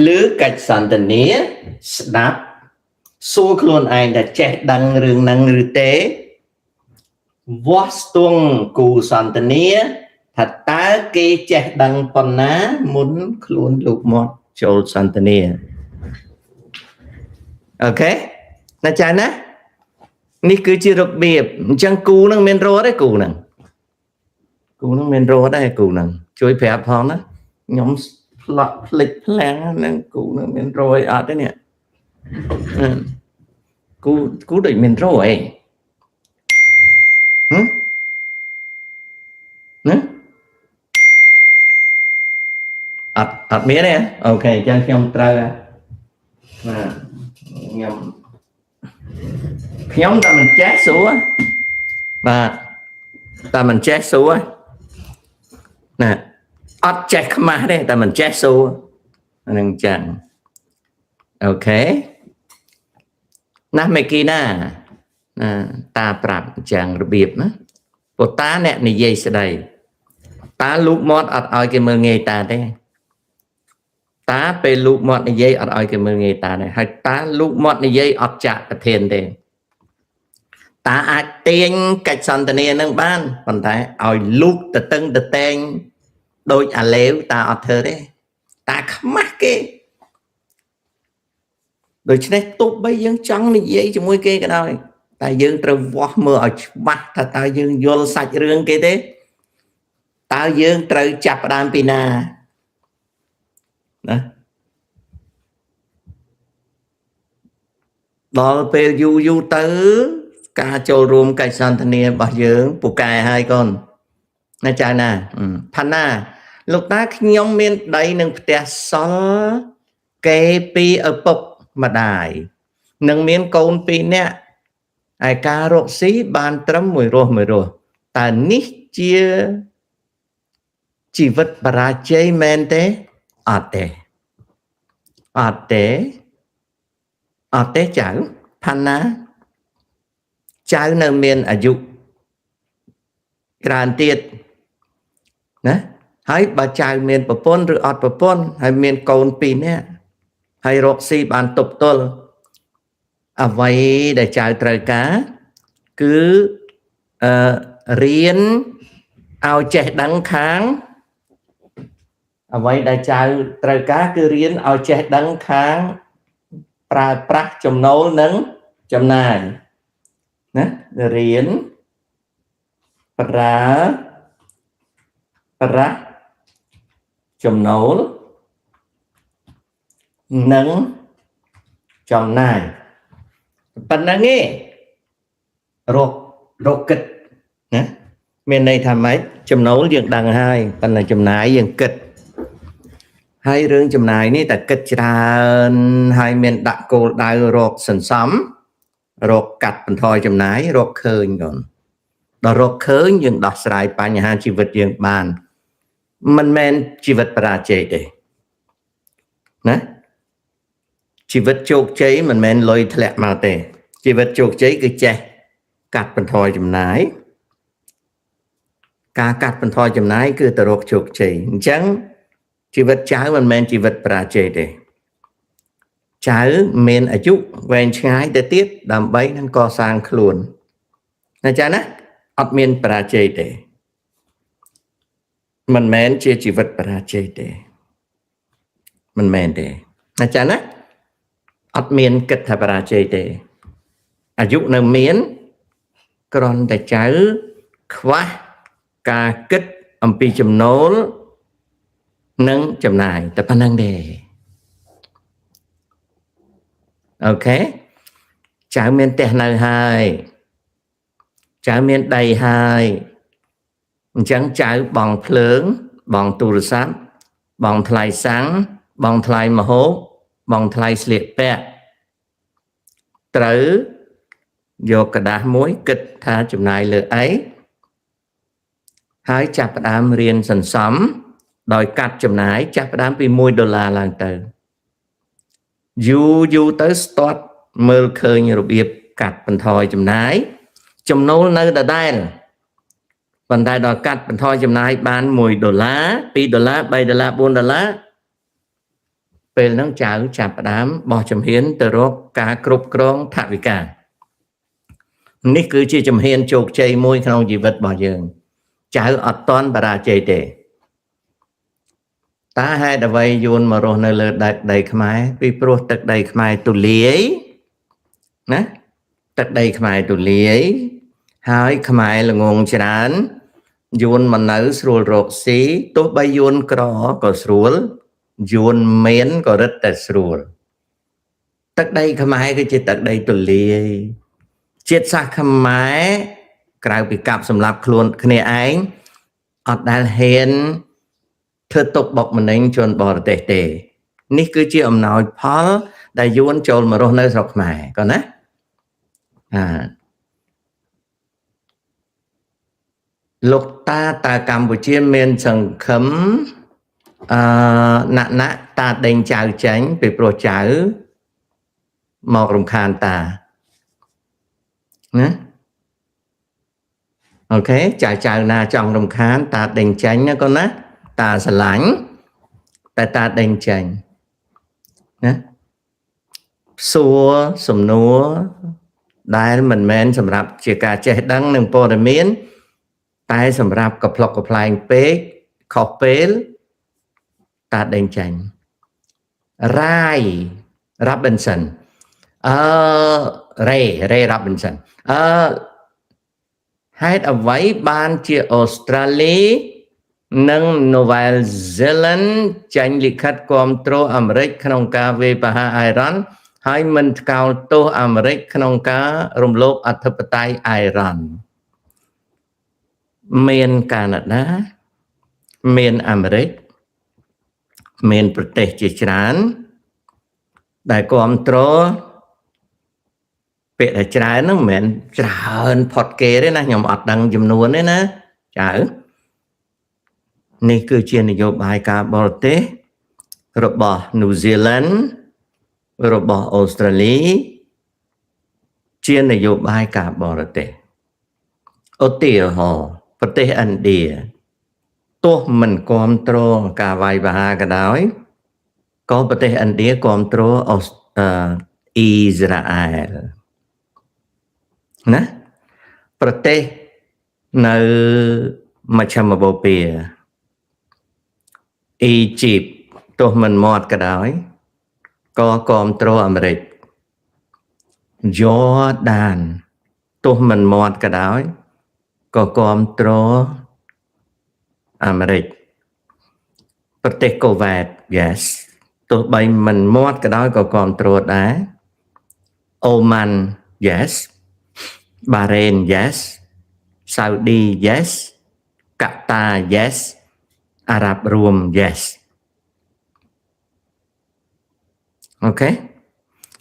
លើកិច្ចសន្ទនាស្ដាប់សួរខ្លួនឯងថាចេះដឹងរឿងហ្នឹងឬទេវាស់ស្ទង់គូសន្ទនាថាតើគេចេះដឹងប៉ុណ្ណាមុនខ្លួនលូកមាត់ចូលសន្ទនាអូខេណាចាណានេះគឺជារបៀបអញ្ចឹងគូនឹងមានរត់ទេគូនឹងមានរត់ដែរគូនឹងជួយប្រាប់ផងណាខ្ញុំផ្លាក់ភ្លេចផ្លាំងហ្នឹងគូនឹងមានរយអត់ទេនេះ cú đợi mình rồi nè ọt mía nè ok choខ្ញុំត្រូវខ្ញុំតែមិនចេះសួរបាទតែមិនចេះសួរណាអត់ចេះខ្មាស់ទេតែមិនចេះសួរហ្នឹងចឹងអូខេណាមេគីណាតាប្រាប់ចឹងរបៀបណាព្រោះតាអ្នកនិយាយស្ដីតាលូកមាត់អត់ឲ្យគេមើលងាយតាទេតាពេលលូកមាត់និយាយអត់ឲ្យគេមើលងាយតាទេហើយតាលូកមាត់និយាយអត់ចាក់ប្រធានទេតាអាចទាញកិច្ចសន្ទនានឹងបានប៉ុន្តែឲ្យលូកទៅតឹងទៅតែងដូចអាលេវតាអត់ធ្វើទេតាខ្មាស់គេដូច្នេះទោះបីយើងចង់និយាយជាមួយគេក៏ដោយតែយើងត្រូវវាស់មើលឲ្យច្បាស់ថាតើយើងយល់សាច់រឿងគេទេតើយើងត្រូវចាប់ផ្ដើមពីណាណាដល់ពេលយូរទៅការចូលរួមកិច្ចសន្ទនារបស់យើងពូកែហើយកូនណាចៅណាផាន់ណាលោកតាខ្ញុំមានដីនឹងផ្ទះសល់គេពីឪពុកម្ដាយនឹងមានកូន2នាក់ហើយការរកស៊ីបានត្រឹមមួយរស់តើនេះជាជីវិតបរាជ័យមែនទេអត់ទេចៅផាន់ណាចៅនៅមានអាយុច្រើនទៀតណាហើយបើចៅមានប្រពន្ធឬអត់ប្រពន្ធហើយមានកូន2នាក់ហើយរកស៊ីបានទប់ទល់អ្វីដែលចៅត្រូវការគឺរៀនឲ្យចេះដឹងខាងអ្វីដែលចៅត្រូវការគឺរៀនឲ្យចេះដឹងខាងប្រើប្រាស់ចំណូលនិងចំណាយណារៀនប្រើប្រាស់ចំណូលនិងចំណាយប៉ុណ្ណឹងឯងរកគិតណាមានន័យថាម៉េចចំណូលយើងដឹងហើយប៉ុន្តែចំណាយយើងគិតហើយរឿងចំណាយនេះតែគិតច្រើនហើយមានដាក់គោលដៅរកសន្សំរកកាត់បន្ថយចំណាយរកឃើញកូនដល់រកឃើញយើងដោះស្រាយបញ្ហាជីវិតយើងបានមិនមែនជីវិតបរាជ័យទេណាជីវិតជោគជ័យមិនមែនលុយធ្លាក់មកទេជីវិតជោគជ័យគឺចេះកាត់បន្ថយចំណាយការកាត់បន្ថយចំណាយគឺទៅរកជោគជ័យអញ្ចឹងជីវិតចៅមិនមែនជីវិតបរាជ័យទេចៅមានអាយុវែងឆ្ងាយទៅទៀតដើម្បីនឹងកសាងខ្លួនណាចាណាអត់មានបរាជ័យទេមិនមែនជាជីវិតបរាជ័យទេមិនមែនទេណាចាណាអត់មានគិតថាបរាជ័យទេអាយុនៅមានគ្រាន់តែចៅខ្វះការគិតអំពីចំណូលនិងចំណាយតែប៉ុណ្្នឹងទេអូខេចៅមានផ្ទះនៅហើយចៅមានដីហើយអញ្ចឹងចៅបង់ភ្លើងបង់ទូរស័ព្ទបង់ថ្លៃសាំងបង់ថ្លៃម្ហូបបង់ថ្លៃស្លៀកពាក់ត្រូវយកกระดาษមួយគិតថាចំណាយលើអីហើយចាប់ផ្ដើមរៀនសន្សំដោយកាត់ចំណាយចាប់ផ្ដើមពី$1ឡើងទៅយូរទៅស្ទាត់មើលឃើញរបៀបកាត់បន្ថយចំណាយចំណូលនៅដដែលប៉ុន្តែដល់កាត់បន្ថយចំណាយបាន$1 $2 $3 $4ពេលហ្នឹងចៅចាប់ផ្ដើមបោះជំហានទៅរកការគ្រប់គ្រងថវិកានេះគឺជាជំហានជោគជ័យមួយក្នុងជីវិតរបស់យើងចៅអត់តន់បរាជ័យទេតើហេតុអ្វីយួនមករស់នៅលើដីខ្មែរពីព្រោះទឹកដីខ្មែរទូលាយណាទឹកដីខ្មែរទូលាយហើយខ្មែរល្ងងច្រើនយួនមកនៅស្រួលរកស៊ីទោះបីយួនក្រក៏ស្រួលយួនមានក៏រឹតតែស្រួល ទឹកដីខ្មែរគឺជាទឹកដីទូលាយជាតិសាសន៍ខ្មែរក្រៅពីកាប់សម្លាប់ខ្លួនគ្នាឯងអត់ដែលហ៊ានធ្វើទុកបុកម្នេញជនបរទេសទេនេះគឺជាអំណោយផលដែលយួនចូលមករស់នៅស្រុកខ្មែរក៏ណាលោកតាកម្ពុជាមានសង្ឃឹមណាក់តាដេញចៅចាញ់ពីព្រោះចៅមករំខានតាណាអូខេចៅណាចង់រំខានតាដេញចាញ់ណាកូនណាតាស្រឡាញ់តែតាដេញចាញ់ណាសួរសំណួរដែលមិនមែនសម្រាប់ជាការចេះដឹងនិងព័ត៌មានតែសម្រាប់កផ្លុកកផ្លែងពេកខុសពេលតាដេញចាញ់Ray Robinson Ray Robinson ហេតុអ្វីបានជាអូស្ត្រាលីនិងនូវែលសេឡង់ចាញ់លិខិតគាំទ្រអាមេរិកក្នុងការវាយប្រហារអ៊ីរ៉ង់ហើយមិនថ្កោលទោសអាមេរិកក្នុងការរំលោភអធិបតេយ្យអ៊ីរ៉ង់មានកាណាដាមានអាមេរិកមានប្រទេសជាច្រើនដែលគាំទ្រពាក្យតែច្រើនហ្នឹងមិនមែនច្រើនផុតគេទេណាខ្ញុំអត់ដឹងចំនួនទេណាចៅនេះគឺជានយោបាយការបរទេសរបស់នូវហ្សេឡង់របស់អូស្ត្រាលីជានយោបាយការបរទេសឧទាហរណ៍ប្រទេសឥណ្ឌាទោះមិនគាំទ្រការវាយប្រហារក៏ដោយក៏ប្រទេសឥណ្ឌាគាំទ្រអ៊ីស្រាអែលណាប្រទេសនៅមជ្ឈមបូព៌ាអ៊ីជីបទោះមិនមាត់ក៏ដោយក៏គាំទ្រអាមេរិកយ៉ូដានទោះមិនមាត់ក៏ដោយក៏គាំទ្រអាមេរិកប្រទេសកូវ៉ែត yes ទោះបីមិនមាត់ក៏ដោយក៏គាំទ្រដែរអូម៉ាន់ yes បារ៉េន yes សាអូឌី yes កាតា yes អារ៉ាប់រួម yes អូខេ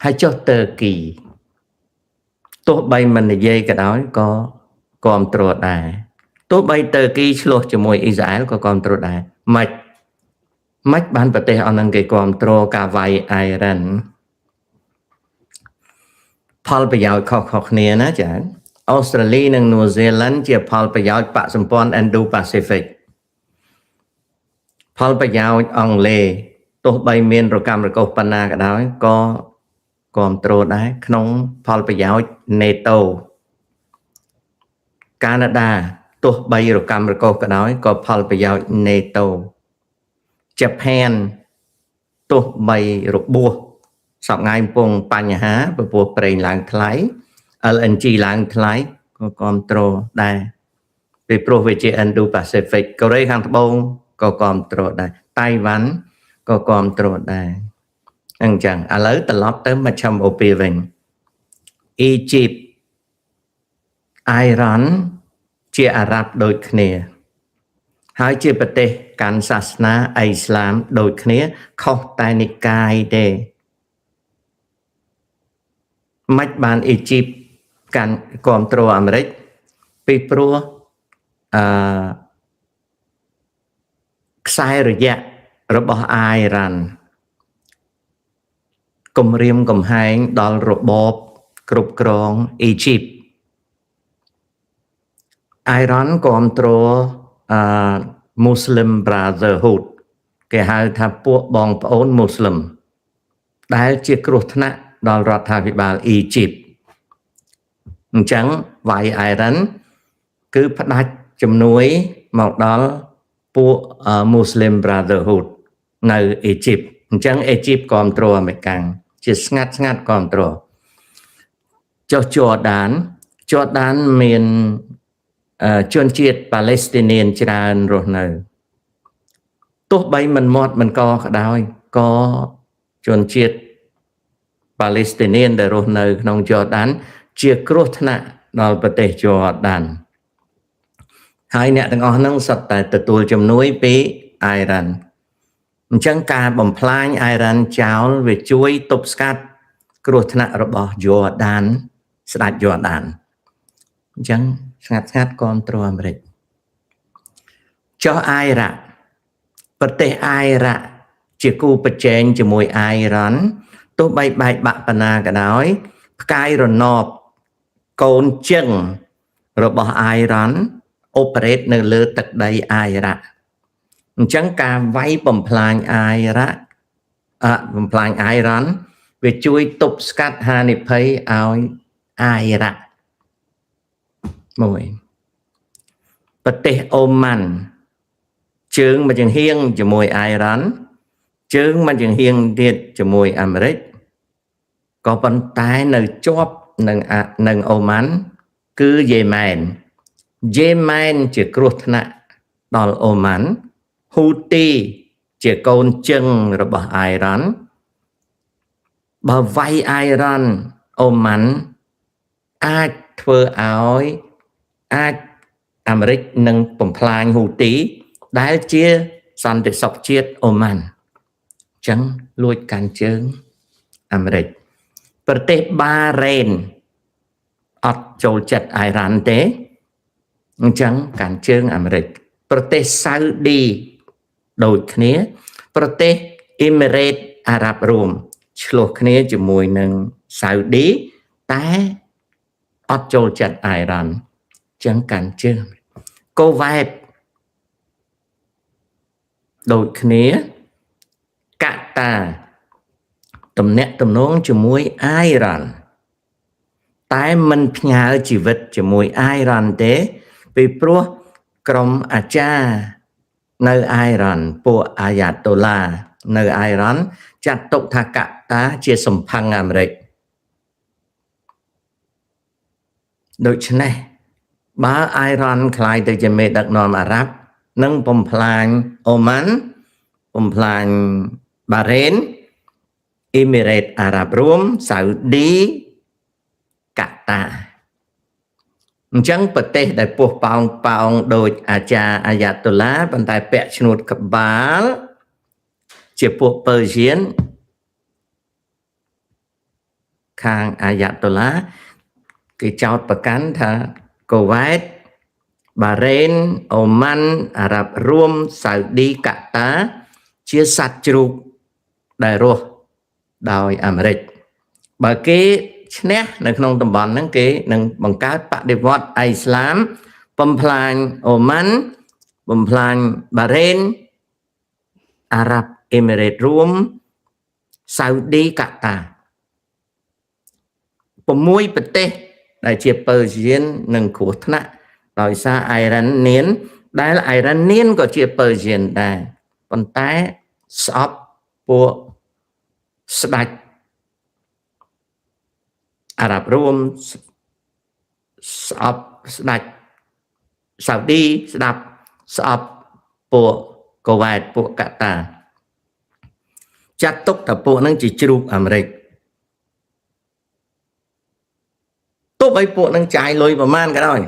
ហើយចុះតឺគីទោះបីមិននិយាយក៏ដោយក៏គាំទ្រដែរទោះបីតឺគីឆ្លោះជាមួយអ៊ីស្រាអែលក៏គាំទ្រដែរមិនបានប្រទេសអស់ហ្នឹងគេគាំទ្រការវាយអ៊ីរ៉ានផលប្រយោជន៍ខុសៗគ្នាណាចា៎អូស្ត្រាលីនិងនូវហ្សេឡង់ជាផលប្រយោជន៍បកសម្ព័ន្ធ Indo-Pacific ផលប្រយោជន៍អង់គ្លេសទោះបីមានរកម្មរកុសប៉ុណ្ណាក៏ដោយក៏គាំទ្រដែរក្នុងផលប្រយោជន៍ NATO កាណាដាទោះបីរកម្មរកុសក៏ដោយក៏ផលប្រយោជន៍ NATO ជប៉ុនទោះបីរបួសសប្ងៃកំពុងបញ្ហាពពោះប្រេងឡើងថ្លៃ LNG ឡើងថ្លៃក៏គាំទ្រដែរពីព្រោះវាជា Indo-Pacific កូរ៉េខាងត្បូងក៏គាំទ្រដែរតៃវ៉ាន់ក៏គាំទ្រដែរអញ្ចឹងឥឡូវត្រឡប់ទៅមជ្ឈមបូព៌ាវិញអ៊ីជីបអ៊ីរ៉ង់ជាអារ៉ាប់ដូចគ្នាហើយជាប្រទេសកាន់សាសនាអ៊ីស្លាមដូចគ្នាខុសតែនិកាយទេមិនបានអ៊ីជីបកាន់គាំទ្រអាមេរិកពីព្រោះខ្សែរយៈរបស់អ៊ីរ៉ាន់គំរាមកំហែងដល់របបគ្រប់គ្រងអ៊ីជីបអ៊ីរ៉ាន់គាំទ្រMuslim Brotherhood គេហៅថាពួកបងប្អូនមូស្លឹមដែលជាគ្រោះថ្នាក់ដល់រដ្ឋាភិបាលអ៊ីជីបអញ្ចឹងវាយអ៊ីរ៉ាន់គឺផ្ដាច់ជំនួយមកដល់ពួក Muslim Brotherhood នៅអ៊ីជីបអញ្ចឹងអ៊ីជីបគាំទ្រអាមេរិកជាស្ងាត់គាំទ្រចុះជ័រដានមានជនជាតិប៉ាឡេស្ទីនៀនច្រើនរស់នៅទោះបីមិនមាត់មិនកក៏ដោយក៏ជនជាតិ Palestinian ដែលរស់នៅក្នុង Jordan ជាគ្រោះថ្នាក់ដល់ប្រទេស Jordan ហើយអ្នកទាំងអស់ហ្នឹងសុទ្ធតែទទួលជំនួយពីអ៊ីរ៉ានអញ្ចឹងការបំផ្លាញអ៊ីរ៉ានចោលវាជួយទប់ស្កាត់គ្រោះថ្នាក់របស់ Jordan ស្ដេច Jordan អញ្ចឹងស្ងាត់ស្ងាត់គ្រប់គ្រងអាមេរិកចុះអ៊ីរ៉ាក់ប្រទេសអ៊ីរ៉ាក់ជាគូប្រជែងជាមួយអ៊ីរ៉ានទោះបីបែកបាក់បណ្ណាក៏ដោយផ្កាយរណបកូនជឹងរបស់អ៊ីរ៉ានoperate នៅលើទឹកដីអ៊ីរ៉ាក់អញ្ចឹងការវាយបំផ្លាញអ៊ីរ៉ាក់បំផ្លាញអ៊ីរ៉ានវាជួយទប់ស្កាត់ហានិភ័យឲ្យអ៊ីរ៉ាក់មួយប្រទេសអូម៉ាន់ជើងមកចង្ហៀងជាមួយអ៊ីរ៉ានជើងមកចង្ហៀងទៀតជាមួយអាមេរិកក៏ប៉ុន្តែនៅជាប់នឹងអូម៉ាន់គឺយេម៉ែនជាគ្រោះថ្នាក់ដល់អូម៉ាន់ហ៊ូទីជាកូនជឹងរបស់អ៊ីរ៉ានបើវាយអ៊ីរ៉ានអូម៉ាន់អាចធ្វើឲ្យអាចអាមេរិកនឹងបំផ្លាញហ៊ូទីដែលជាសន្តិសុខជាតិអូម៉ាន់អញ្ចឹងលួចកាន់ជើងអាមេរិកប្រទេសបារ៉េនអត់ចូលចិត្តអ៊ីរ៉ានទេអញ្ចឹងកាន់ជើងអាមេរិកប្រទេសសាអូឌីដូចគ្នាប្រទេសអ៊ីមីរ៉េតអារ៉ាប់រួមឆ្លោះគ្នាជាមួយនឹងសាអូឌីតែអត់ចូលចិត្តអ៊ីរ៉ានអញ្ចឹងកាន់ជើងកូវ៉ែតដូចគ្នាកាតាទំនាក់ទំនងជាមួយអ៊ីរ៉ានតែមិនផ្ញើជីវិតជាមួយអ៊ីរ៉ានទេពីព្រោះក្រុមអាចារ្យនៅអ៊ីរ៉ានពួកអាយ៉ាតូឡានៅអ៊ីរ៉ានចាត់ទុកថាកាតាជាសម្ផាំងអាមេរិកដូច្នេះបើអ៊ីរ៉ានខ្លាយទៅជាមេដឹកនាំអារ៉ាប់នឹងបំផ្លាញអូម៉ាន់បំផ្លាញបារ៉េនអ៊ីមីរ៉េតអារ៉ាប់រួមសាអូឌីកាតាអញ្ចឹងប្រទេសដែលពោះប៉ោងដោយអាចារ្យអាយ៉ាតូឡាប៉ុន្តែពាក់ឈ្នួតក្បាលជាពួកពើសៀនខាងអាយ៉ាតូឡាគេចោទប្រកាន់ថាកូវ៉ែតបារ៉េនអូម៉ាន់អារ៉ាប់រួមសាអូឌីកាតាជាសត្វជ្រូកដែលរស់ដោយអាមេរិកបើគេឈ្នះនៅក្នុងតំបន់ហ្នឹងគេនឹងបង្កើតបដិវត្តន៍អ៊ីស្លាមបំផ្លាញអូម៉ាន់បំផ្លាញបារ៉េនអារ៉ាប់អ៊ីមីរ៉េតរួមសាអូឌីកាតា6ប្រទេសដែលជាពើសៀននឹងគ្រោះថ្នាក់ដោយសារអ៊ីរ៉ាននៀនដែលអ៊ីរ៉ាននៀនក៏ជាពើសៀនដែរប៉ុន្តែស្អប់ពួកស្ដេចអារ៉ាប់រួមស្អប់ស្ដេចសាអូឌីស្អប់ពួកកូវ៉ែតពួកកាតាចាត់ទុកថាពួកហ្នឹងជាជ្រូកអាមេរិកទោះបីពួកហ្នឹងចាយលុយប្រមាណក៏ដោយ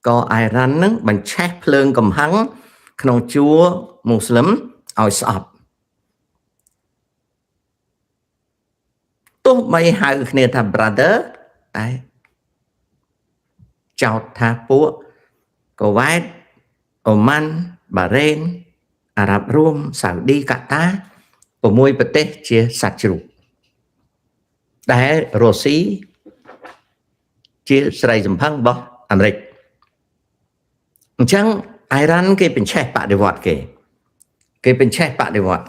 ក៏អ៊ីរ៉ានហ្នឹងបញ្ឆេះភ្លើងកំហឹងក្នុងជួរមូស្លឹមឲ្យស្អប់ទោះបីហៅគ្នាថា brother តែចោទថាពួកកូវ៉ែតអូម៉ាន់បារ៉េនអារ៉ាប់រួមសាអូឌីកាតា6ប្រទេសជាសត្វជ្រូកដែលរុស្ស៊ីជាស្រីសម្ផឹងរបស់អាមេរិកអញ្ចឹងអ៊ីរ៉ានគេបញ្ឆេះបដិវត្តន៍គេបញ្ឆេះបដិវត្តន៍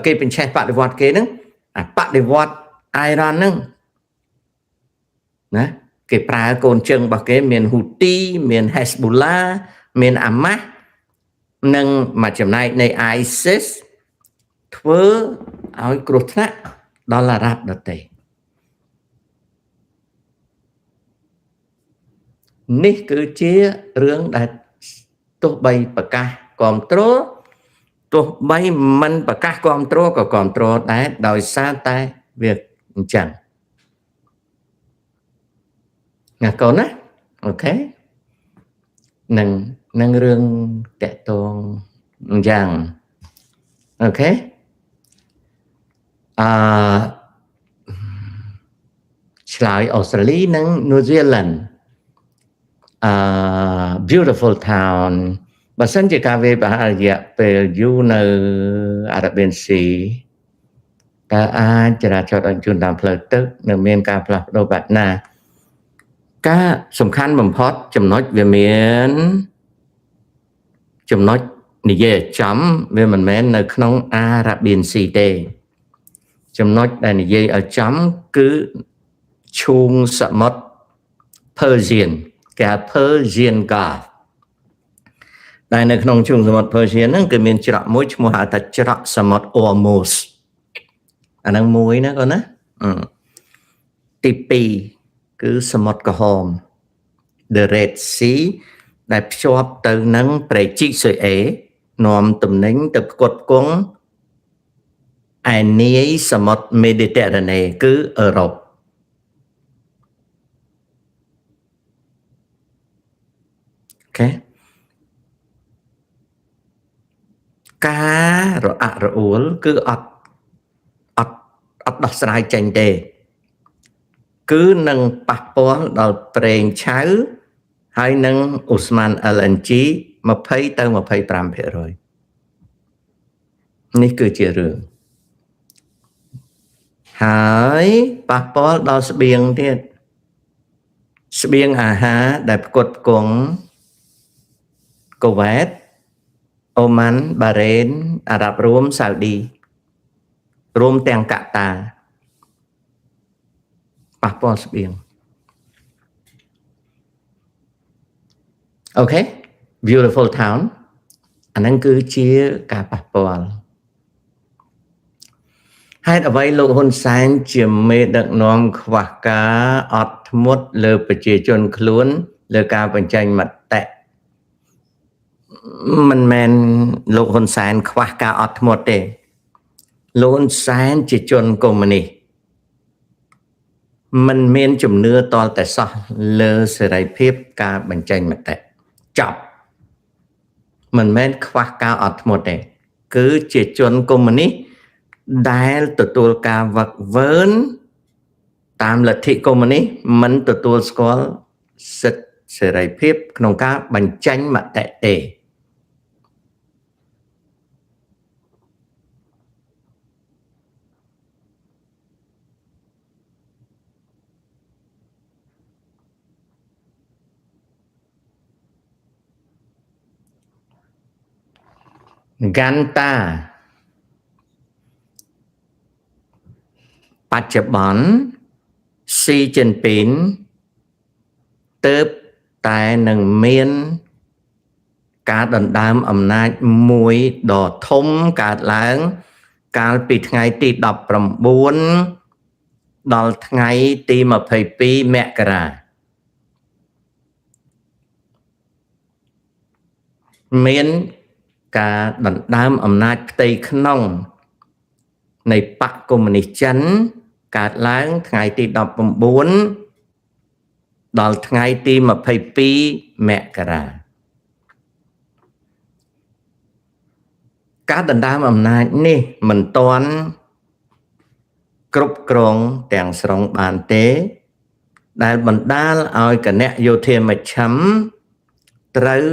គេបញ្ឆេះបដិវត្តន៍គេហ្នឹងអាបដិវត្តន៍អ៊ីរ៉ានហ្នឹងណាគេប្រើកូនជើងរបស់គេមានហ៊ូទីមានហេសប៊ូឡាមានអាម៉ាស់និងមួយចំណែកនៃ ISIS ធ្វើឲ្យគ្រោះថ្នាក់ដល់អារ៉ាប់ដទៃនេះគឺជារឿងដែលទោះបីប្រកាសគ្រប់គ្រងទោះបីមិនប្រកាសគ្រប់គ្រងក៏គ្រប់គ្រងដែរដោយសារតែ việc chẳng nghe con á ok nâng rương tệ tôn chẳng ok lại Australia nâng New Zealand beautiful town và sân chỉ cả về bà về du nơi Ả Rập Biên Sĩ ta aiจะราจรจุดดำเพลิดตึกในเมียนการปรับโดบัดนาก็สำคัญบ่มพอดจำนวนเวียเมียนจำนวนนี่เย่จำเวียมันแม้นในขนมอาหรับบินซีเตจำนวนแต่นี่เย่เอาจำคือชุงสมุทรเพอร์เซียนแกเพอร์เซียนกาแต่ในขนมชุงสมุทรเพอร์เซียนนั่นคือมีจระมุ้ยชมูหาแต่จระสมุทรออมูสอันนั้นมุ้ยนะก่อนนะตีปีคือสมุทรกระหอม The Red Sea ដែលភ្ជាប់ទៅនឹងប្រជិកស៊ុយអេនាំទំនិញទៅផ្គត់ផ្គង់ឯនាយសមុទ្រមេឌីទែរ៉ាណេគឺអឺរ៉ុបអូខេការរអាក់រអួលគឺអត់ដោះស្រាយចេញទេគឺនឹងប៉ះពាល់ដល់ប្រេងឆៅហើយនឹងអូស្មန် LNG 20 ទៅ 25% នេះគឺជារឿងហើយប៉ះពាល់ដល់ស្បៀងទៀតស្បៀងអាហារដែលផ្គត់ផ្គង់កូវ៉េតអូម៉ាន់បារ៉េនអារ៉ាប់រួមសាអូឌីរួមទាំងកាតាប៉ះពាល់ស្បៀងអូខេ beautiful town អាហ្នឹងគឺជាការប៉ះពាល់ហេតុអ្វីលោកហ៊ុនសែនជាមេដឹកនាំខ្វះការអត់ធ្មត់លើប្រជាជនខ្លួនលើការបញ្ចេញមតិមិនមែនលោកហ៊ុនសែនខ្វះការអត់ធ្មត់ទេលោកហ៊ុនសែនជាជនកុម្មុយនីសមិនមានជំនឿតលតែសោះលើសេរីភាពការបញ្ចេញមតិចប់មិនមែនខ្វះការអត់ធ្មត់ទេគឺជាជនកុម្មុយនីសដែលទទួលការវឹកវើតាមលទ្ធិកុម្មុយនីសមិនទទួលស្គាល់សិទ្ធិសេរីភាពក្នុងការបញ្ចេញមតិទេGanta បច្ចុប្បន្នស៊ីជីនពីនទើបតែនឹងមានការដណ្ដើមអំណាចមួយដ៏ធំកើតឡើងកាលពីថ្ងៃទី19ដល់ថ្ងៃទី22មករាមានការដណ្ដើមអំណាចផ្ទៃក្នុងនៃបក្សកុម្មុយនីសចិនកើតឡើងថ្ងៃទី19ដល់ថ្ងៃទី22មករាការដណ្ដើមអំណាចនេះមិនទាន់គ្រប់គ្រងទាំងស្រុងបានទេដែលបណ្ដាលឲ្យគណៈយោធាមជ្ឈិមត្រូវ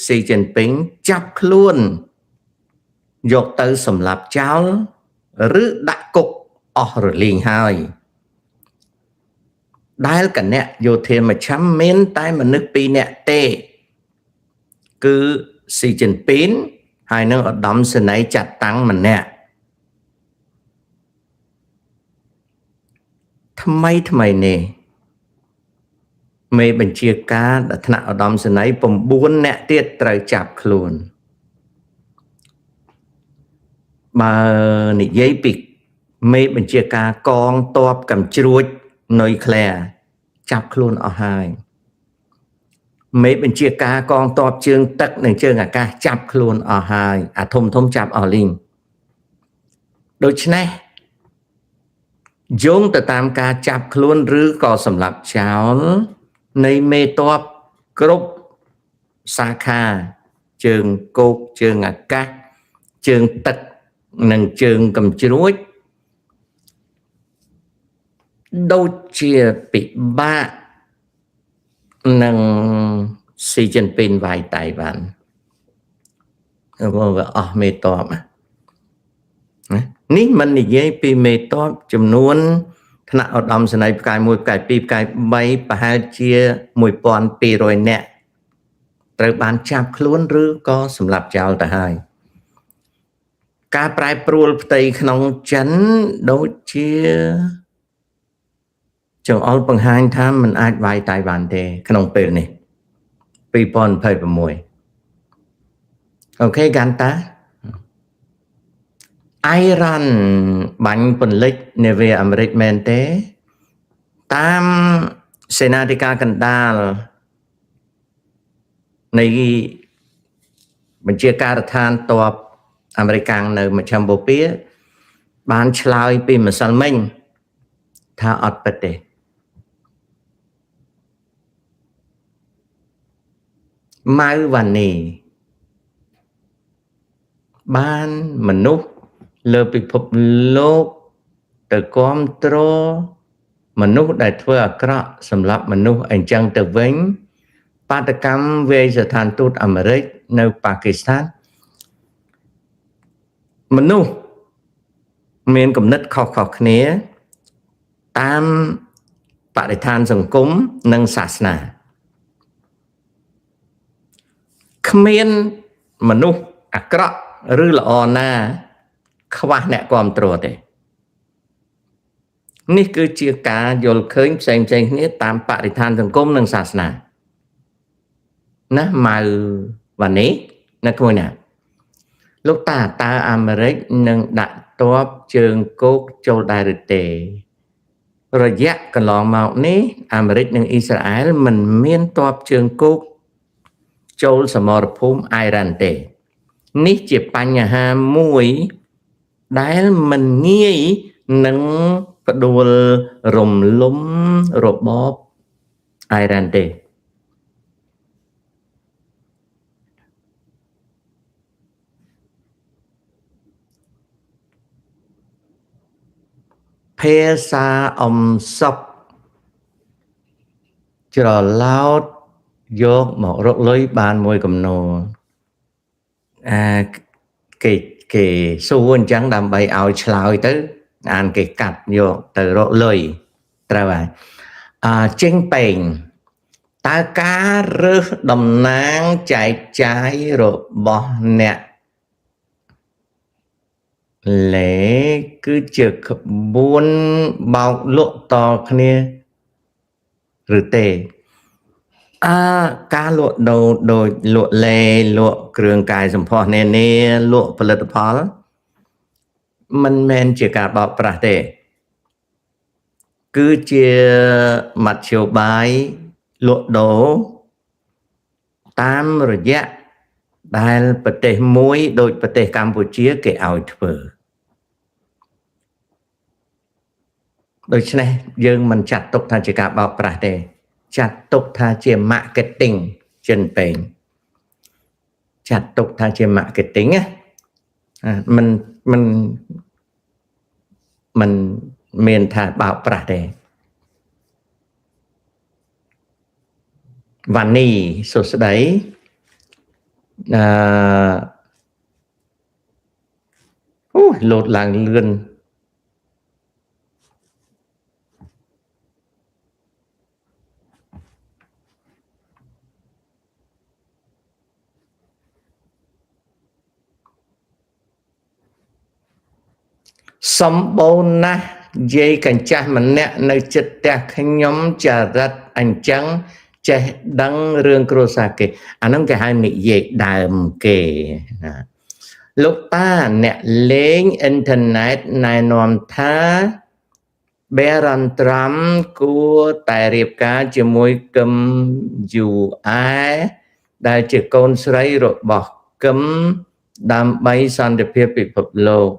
ស៊ីជីនពីងចាប់ខ្លួនយកទៅសម្លាប់ចោលឬដាក់គុកអស់រលីងហើយដែលគណៈយោធាមជ្ឈិមមានតែមនុស្ស2នាក់ទេគឺស៊ីជីនពីងហើយនឹងឧត្តមសេនីយ៍ចាត់តាំងម្នាក់ថ្មីនេះមេបញ្ជាការថ្នាក់ឧត្តមសេនីយ៍9នាក់ទៀតត្រូវចាប់ខ្លួនបើនិយាយពីមេបញ្ជាការកងទ័ពកំជ្រួចនុយក្លេអ៊ែរចាប់ខ្លួនអស់ហើយមេបញ្ជាការកងទ័ពជើងទឹកនិងជើងអាកាសចាប់ខ្លួនអស់ហើយអាធំចាប់អស់លីងដូច្នេះ យោងទៅតាមការចាប់ខ្លួនឬក៏សម្លាប់ចោលនៃមេតបគ្រប់សាខាជើងគោកជើងអាកាសជើងទឹកនិងជើងកំជ្រួចដូចជាពិបាកនឹងស៊ីចិនពីនវាយតៃវ៉ាន់វាអស់មេតបនេះមិននិយាយពីមេតបចំនួនថ្នាក់ឧត្តមសេនីយ៍ផ្កាយ1ផ្កាយ2ផ្កាយ3ប្រហែលជា1200នាក់ត្រូវបានចាប់ខ្លួនឬក៏សម្លាប់ចោលទៅហើយការប្រែប្រួលផ្ទៃក្នុងចិនដូចជាចង្អុលបង្ហាញថាมันអាចវាយតៃវ៉ាន់ទេក្នុងពេលនេះ2026អូខេកាន់តាអ៊ីរ៉ានបាញ់ពន្លិចនាវាអាមេរិកមែនទេតាមសេនាធិការកណ្ដាលនៃបញ្ជាការដ្ឋានទ័ពអាមេរិកនៅមជ្ឈមបូព៌ាបានឆ្លើយពីម្សិលមិញថាអត់ពិតទេម៉ៅវ៉ានីបានមនុស្សលើពិភពលោកទៅគ្រប់គ្រងមនុស្សដែលធ្វើអាក្រក់សម្រាប់មនុស្សអញ្ចឹងទៅវិញបាតកម្មវាយស្ថានទូតអាមេរិកនៅប៉ាគីស្ថានមនុស្សមានគំនិតខុសៗគ្នាតាមបរិស្ថានសង្គមនិងសាសនាគ្មានមនុស្សអាក្រក់ឬល្អណាខ្វះអ្នកគ្រប់គ្រងទេនេះគឺជាការយល់ឃើញផ្សេងៗគ្នាតាមបរិស្ថានសង្គមនិងសាសនាណាម៉ៅវ៉ានីនៅក្មួយណាលោកតាអាមេរិកនឹងដាក់ទ័ពជើងគោកចូលដែរឬទេរយៈកន្លងមកនេះអាមេរិកនិងអ៊ីស្រាអែលមិនមានទ័ពជើងគោកចូលសមរភូមិអ៊ីរ៉ានទេនេះជាបញ្ហាមួយដែលមិនងាយនឹងផ្ដួលរំលំរបបអ៊ីរ៉ានទេភាសាអំសុកច្រឡោតយកមករកលុយបានមួយកំណោគេសួរអញ្ចឹងដើម្បីឲ្យឆ្លើយទៅអានគេកាត់យកទៅរកលុយត្រូវហើយចេញពេងតើការរើសតំណាងចែកចាយរបស់អ្នកលេគឺជាក្បួនបោកលក់តគ្នាឬទេការលក់ដូរដូចលក់លេលក់គ្រឿងកាយសម្ផស្សនានាលក់ផលិតផលមិនមែនជាការបោកប្រាស់ទេគឺជាមធ្យោបាយលក់ដូរតាមរយៈដែលប្រទេសមួយដូចប្រទេសកម្ពុជាគេឲ្យធ្វើដូច្នេះយើងមិនចាត់ទុកថាជាការបោកប្រាស់ទេចាត់ទុកថាជា marketing ចិនពេងចាត់ទុកថាជា marketing ណាមិនមានថាបោកប្រាស់ទេវ៉ានីសួស្ដីលោតឡើងលឿនសម្បូរណាស់យាយកញ្ចាស់ម្នាក់នៅចិត្តផ្ទះខ្ញុំចរិតអញ្ចឹងចេះដឹងរឿងគ្រួសារគេអាហ្នឹងគេហៅនិយាយដើមគេណាលោកតាអ្នកលេងអ៊ីនធឺណិតណែនាំថាបេរ៉ាន់ត្រាំគួរតែរៀបការជាមួយគឹមយូអែដែលជាកូនស្រីរបស់គឹមដើម្បីសន្តិភាពពិភពលោក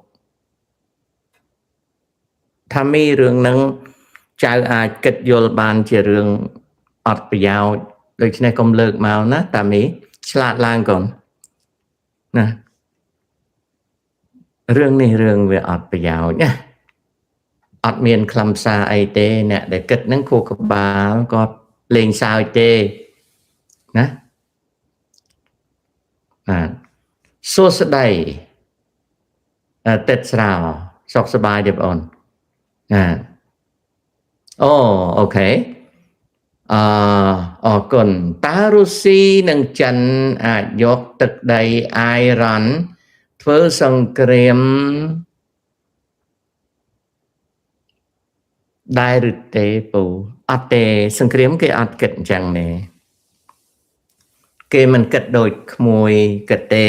ថាមីរឿងហ្នឹងចៅអាចគិតយល់បានជារឿងអត់ប្រយោជន៍ដូច្នេះកុំលើកមកណាតាមីឆ្លាតឡើងកូនណារឿងនេះរឿងវាអត់ប្រយោជន៍ណាអត់មានខ្លឹមសារអីទេអ្នកដែលគិតហ្នឹងខួរក្បាលគាត់លេងសើចទេណាសួស្ដីទឹកស្រាវសុខសប្បាយទេបងអូអូខេអរគុណតើរុស្ស៊ីនិងចិនអាចយកទឹកដីអ៊ៃរ៉ាន់ធ្វើសង្គ្រាមដែរឬទេពូអត់ទេសង្គ្រាមគេអត់គិតអញ្ចឹងទេគេមិនគិតដូចក្មួយគិតទេ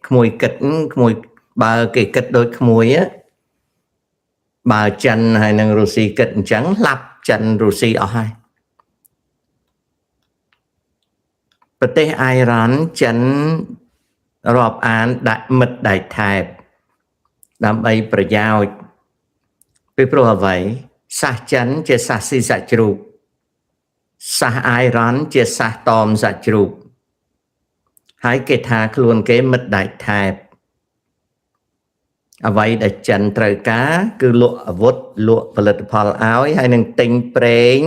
ក្មួយគិតក្មួយបើគេគិតដូចក្មួយបើចិនហើយនិងរុស្ស៊ីគិតអញ្ចឹងឡាប់ចិនរុស្ស៊ីអស់ហើយប្រទេសអ៊ៃរ៉ាន់ចិនរាប់អានដាក់មិត្តដៃថែបដើម្បីប្រយោជន៍ពីព្រោះអ្វីសាសចិនជាសាសស៊ីសាច់ជ្រូកសាសអ៊ៃរ៉ាន់ជាសាសតមសាច់ជ្រូកហើយគេថាខ្លួនគេមិត្តដៃថែបអ្វីដែលចិនត្រូវការគឺលក់អាវុធលក់ផលិតផលឲ្យហើយនឹងទិញប្រេង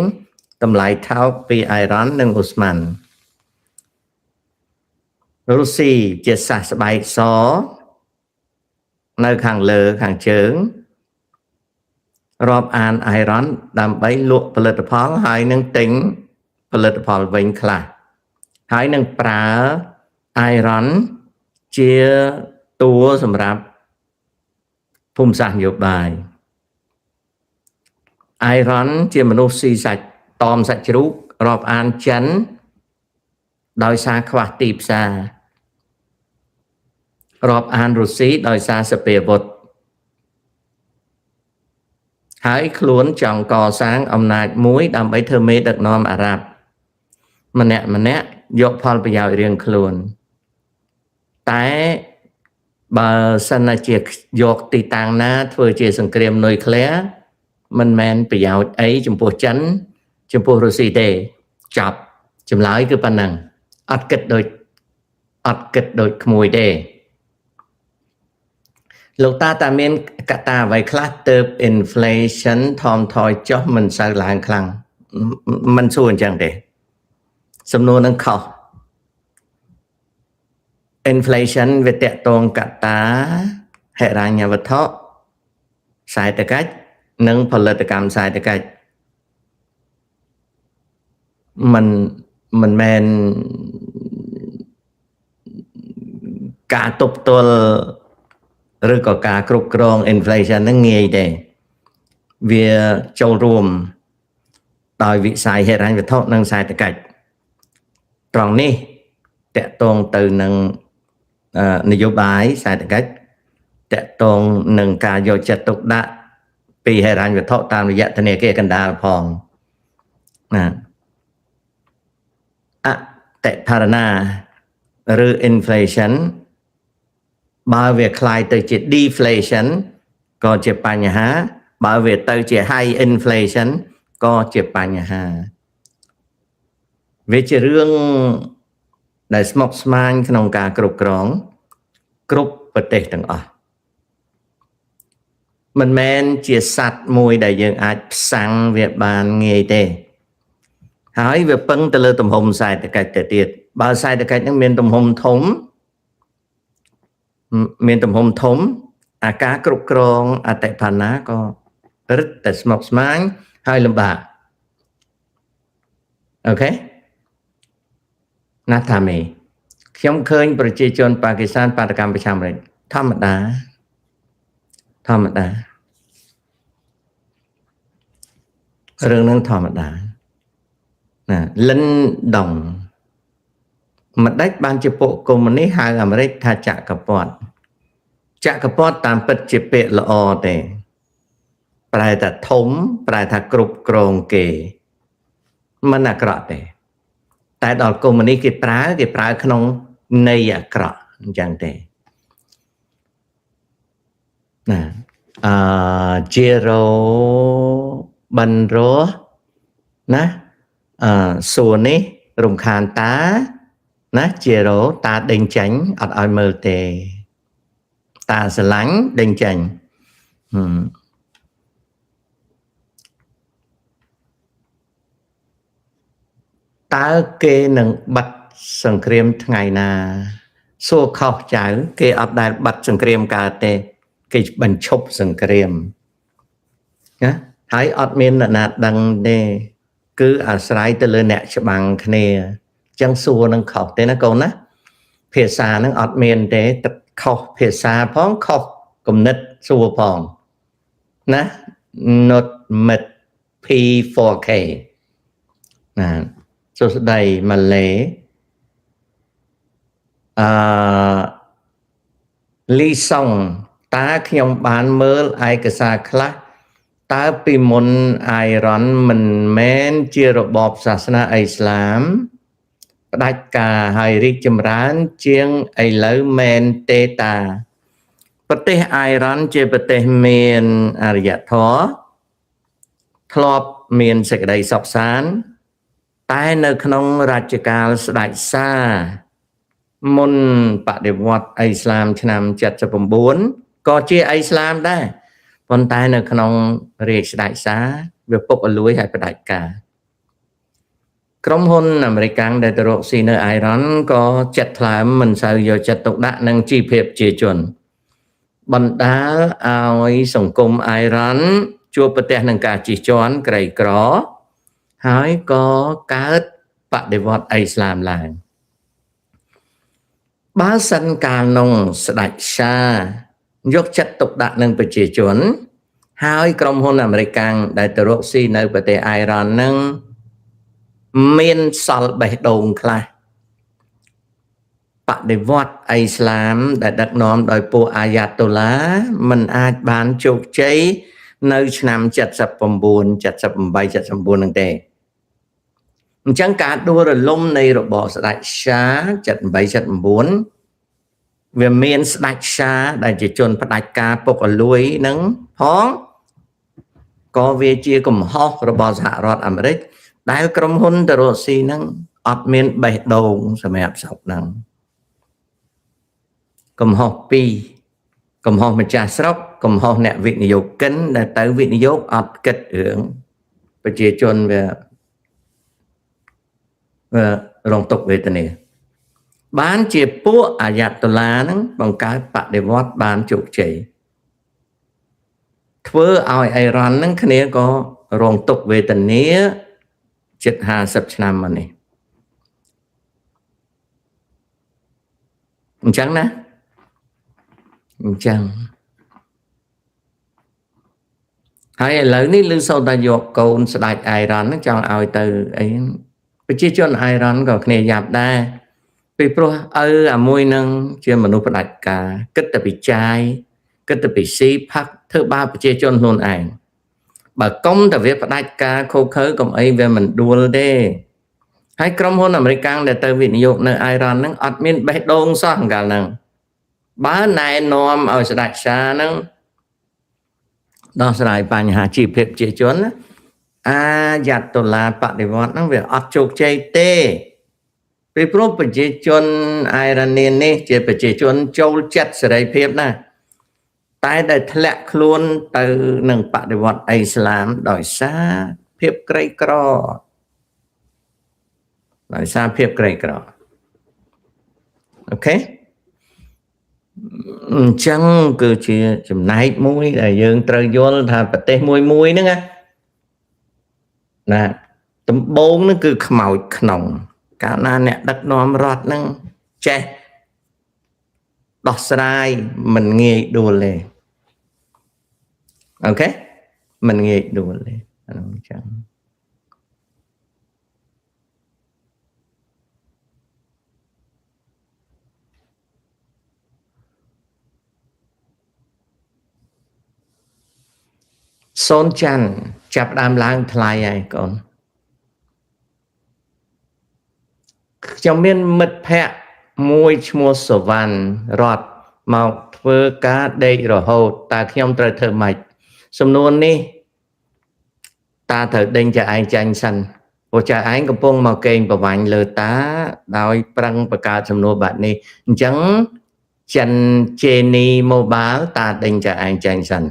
តម្លៃថោកពីអ៊ៃរ៉ាន់និងអូស្មန်រុស្ស៊ីជាសាសស្បែកសនៅខាងលើខាងជើងរាប់អានអ៊ៃរ៉ាន់ដើម្បីលក់ផលិតផលហើយនឹងទិញផលិតផលវិញខ្លះហើយនឹងប្រើអ៊ៃរ៉ាន់ជាតួសម្រាប់ភូមិសាស្ត្រនយោបាយអ៊ៃរ៉ាន់ជាមនុស្សស៊ីសាច់តមសាច់ជ្រូករាប់អានចិនដោយសារខ្វះទីផ្សាររាប់អានរុស្ស៊ីដោយសារសពាវុធហើយខ្លួនចង់កសាងអំណាចមួយដើម្បីធ្វើមេដឹកនាំអារ៉ាប់ម្នាក់យកផលប្រយោជន៍រៀងខ្លួនតែបើសិនជាយកទីតាំងណាធ្វើជាសង្គ្រាមនុយក្លេអ៊ែរមិនមែនប្រយោជន៍អីចំពោះចិនចំពោះរុស្ស៊ីទេចប់ចម្លើយគឺប៉ុណ្ណឹងអត់គិតដូចក្មួយទេលោកតាមានកត្តាអ្វីខ្លះទៅ inflation ថមថយចុះមិនសូវឡើងខ្លាំងមិនសួរអញ្ចឹងទេសំណួរនឹងខុស inflation វាតកតងកត្តាហិរញ្ញវត្ថុសេដ្ឋកិច្ចនិងផលិតកម្មសេដ្ឋកិច្ចមិនមែនការទប់ទល់ឬក៏ការគ្រប់គ្រង inflation ហ្នឹងងាយទេវាចូលរួមដោយវិស័យហិរញ្ញវត្ថុនិងសេដ្ឋកិច្ចត្រង់នេះតកតងទៅនឹងនយោបាយសេដ្ឋកិច្ចតកតងនឹងការយកចិត្តទុកដាក់ពីហិរញ្ញវត្ថុតាមរយៈធនាគារកណ្ដាលផងណាអតិផរណាឬ inflation បើវាคล้ายទៅជា deflation ក៏ជាបញ្ហាបើវាទៅជា high inflation ក៏ជាបញ្ហាវាជារឿងដែលស្មុគស្មាញក្នុងការគ្រប់គ្រងគ្រប់ប្រទេសទាំងអស់មិនមែនជាសត្វមួយដែលយើងអាចផ្សាំងវាបានងាយទេហើយវាពឹងទៅលើទំហំសេដ្ឋកិច្ចទៅទៀតបើសេដ្ឋកិច្ចនឹងមានទំហំធំអាការគ្រប់គ្រងអតិផរណាក៏រឹតតែស្មុគស្មាញហើយលំបាកអូខេណាថាមេខ្ញុំឃើញប្រជាជនប៉ាគីស្ថានបាតកម្មប្រឆាំងអាមេរិកធម្មតារឿងនឹងធម្មតាណាលិនដងមិនដេចបានជាពួកកុម្មុយនីសហៅអាមេរិកថាចក្រពត្តិតាមពិតជាពាក្យល្អទេប្រែថាធំប្រែថាគ្រប់គ្រងគេមិនអាក្រក់ទេតែដល់កុម្មុយនីគេប្រើក្នុងន័យអាក្រក់អញ្ចឹងទេណា ជារោបានរោណាសួរនេះរំខានតាណាជារោតាដេញចាញ់អត់ឲ្យមើលទេតាស្រឡាញ់ដេញចាញ់តើគេនឹងបាត់សង្គ្រាមថ្ងៃណាសួរខុសចៅគេអត់ដែលបាត់សង្គ្រាមកើតទេគេបញ្ឈប់សង្គ្រាមណាហើយអត់មានអ្នកណាដឹងទេគឺអាស្រ័យទៅលើអ្នកច្បាំងគ្នាអញ្ចឹងសួរនឹងខុសទេណាកូនណាភាសានឹងអត់មានទេខុសភាសាផងខុសគំនិតសួរផងណា not met P4K ណាសួស្ដីម៉ាឡេលីសុងតើខ្ញុំបានមើលឯកសារខ្លះតើពីមុនអ៊ីរ៉ាន់មិនមែនជារបបសាសនាអ៊ីស្លាមផ្ដាច់ការហើយរីកចម្រើនជាងឥឡូវមែនទេតាប្រទេសអ៊ីរ៉ាន់ជាប្រទេសមានអរិយធម៌ធ្លាប់មានសេចក្តីសុខសាន្តតែនៅក្នុងរជ្ជកាលស្ដេចសាមុនបដិវត្តន៍អ៊ីស្លាមឆ្នាំ79ក៏ជាអ៊ីស្លាមដែរប៉ុន្តែនៅក្នុងរាជស្ដេចសាវាពុកអលួយហើយផ្ដាច់ការក្រុមហ៊ុនអាមេរិកដែលទៅរកស៊ីនៅអ៊ីរ៉ាន់ក៏ចិត្តថ្លើមមិនសូវយកចិត្តទុកដាក់នឹងជីវភាពជាជនបណ្ដាលឲ្យសង្គមអ៊ីរ៉ាន់ជួបប្រទះនឹងការជិះជាន់ក្រីក្រហើយក៏កើតបដិវត្តន៍អ៊ីស្លាមឡើងបើសិនកាលនោះស្ដេចសាយកចិត្តទុកដាក់នឹងប្រជាជនហើយក្រុមហ៊ុនអាមេរិកដែលទៅរកស៊ីនៅប្រទេសអ៊ីរ៉ាន់នឹងមានសល់បេះដូងខ្លះបដិវត្តន៍អ៊ីស្លាមដែលដឹកនាំដោយពួកអាយ៉ាតូឡាមិនអាចបានជោគជ័យនៅឆ្នាំ79 78 79នឹងទេអញ្ចឹងការដួលរលំនៃរបបស្ដេចសា78 79វាមានស្ដេចសាដែលជាជនផ្ដាច់ការពុកអលួយនឹងផងក៏វាជាកំហុសរបស់សហរដ្ឋអាមេរិកដែលក្រុមហ៊ុនទៅរកស៊ីនឹងអត់មានបេះដូងសម្រាប់ស្រុកហ្នឹងកំហុសពីរកំហុសម្ចាស់ស្រុកកំហុសអ្នកវិនិយោគិនដែលទៅវិនិយោគអត់គិតរឿងប្រជាជនវារងទុក្ខវេទនាបានជាពួកអាយ៉ាតូឡាហ្នឹងបង្កើតបដិវត្តន៍បានជោគជ័យធ្វើឲ្យអ៊ីរ៉ាន់ហ្នឹងគ្នាក៏រងទុក្ខវេទនាជិត50ឆ្នាំមកនេះអញ្ចឹងណាអញ្ចឹងហើយឥឡូវនេះឮសូវតែយកកូនស្ដេចអ៊ីរ៉ាន់ហ្នឹងចង់ឲ្យទៅអីប្រជាជនអ៊ីរ៉ាន់ក៏គ្នាយ៉ាប់ដែរពីព្រោះឪអាមួយនឹងជាមនុស្សផ្ដាច់ការគិតតែពីចាយគិតតែពីស៊ីផឹកធ្វើបាបប្រជាជនខ្លួនឯងបើកុំតែវាផ្ដាច់ការខូខើកុំអីវាមិនដួលទេហើយក្រុមហ៊ុនអាមេរិកដែលទៅវិនិយោគនៅអ៊ីរ៉ាន់ហ្នឹងអត់មានបេះដូងសោះកាលហ្នឹងបើណែនាំឲ្យស្ដេចសាហ្នឹងដោះស្រាយបញ្ហាជីវភាពប្រជាជនអាយ៉ាតូឡាបដិវត្តន៍ហ្នឹងវាអត់ជោគជ័យទេពីព្រោះប្រជាជនអ៊ីរ៉ានីនេះជាប្រជាជនចូលចិត្តសេរីភាពណាតែដែលធ្លាក់ខ្លួនទៅនឹងបដិវត្តន៍អ៊ីស្លាមដោយសារភាពក្រីក្រដោយសារភាពក្រីក្រអូខេអញ្ចឹងគឺជាចំណែកមួយដែលយើងត្រូវយល់ថាប្រទេសមួយហ្នឹងណាដំបូងហ្នឹងគឺខ្មោចក្នុងកាលណាអ្នកដឹកនាំរដ្ឋហ្នឹងចេះដោះស្រាយមិនងាយដួលទេអូខេមិនងាយដួលទេអញ្ចឹងសូនច័ន្ទចាប់ដើមឡើងថ្លៃហើយកូនខ្ញុំមានមិត្តភ័ក្ដិមួយឈ្មោះសវណ្ណរត មកធ្វើការដេករហូតតើខ្ញុំត្រូវធ្វើម៉េចសំណួរនេះតើត្រូវដេញចៅឯងចាញ់សិនព្រោះចៅឯងកំពុងមកកេងប្រវាញ់លើតាដោយប្រឹងបង្កើតសំណួរបែបនេះអញ្ចឹងចិនជេនី mobile តាដេញចៅឯងចាញ់សិន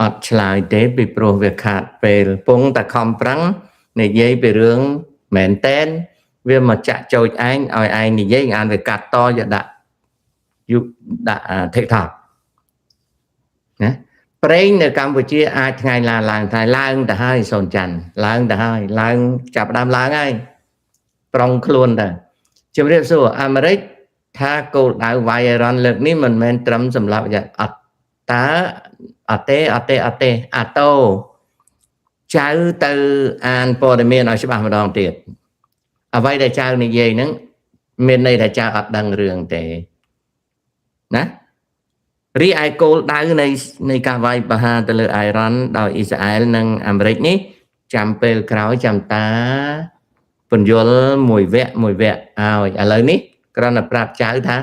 អត់ឆ្លើយទេពីព្រោះវាខាតពេលពងតែខំប្រឹងនិយាយពីរឿងមែនតែនវាមកចាក់ចោចឯងឲ្យឯងនិយាយអានវាកាត់តយកដាក់TikTok ណាប្រេងនៅកម្ពុជាអាចថ្ងៃឡើងថ្ងៃឡើងទៅហើយសូនច័ន្ទឡើងទៅហើយឡើងចាប់ដើមឡើងហើយប្រុងខ្លួនទៅជំរាបសួរអាមេរិកថាគោលដៅវាយរ៉ាន់លើកនេះមិនមែនត្រឹមសម្រាប់អត់តើអត់ទេអាតូចៅទៅអានព័ត៌មានឲ្យច្បាស់ម្ដងទៀតអ្វីដែលចៅនិយាយហ្នឹងមានន័យថាចៅអត់ដឹងរឿងទេណារីឯគោលដៅនៃការវាយប្រហារទៅលើអ៊ីរ៉ាន់ដោយអ៊ីស្រាអែលនិងអាមេរិកនេះចាំពេលក្រោយចាំតាពន្យល់មួយវគ្គឲ្យឥឡូវនេះគ្រាន់តែប្រាប់ចៅថា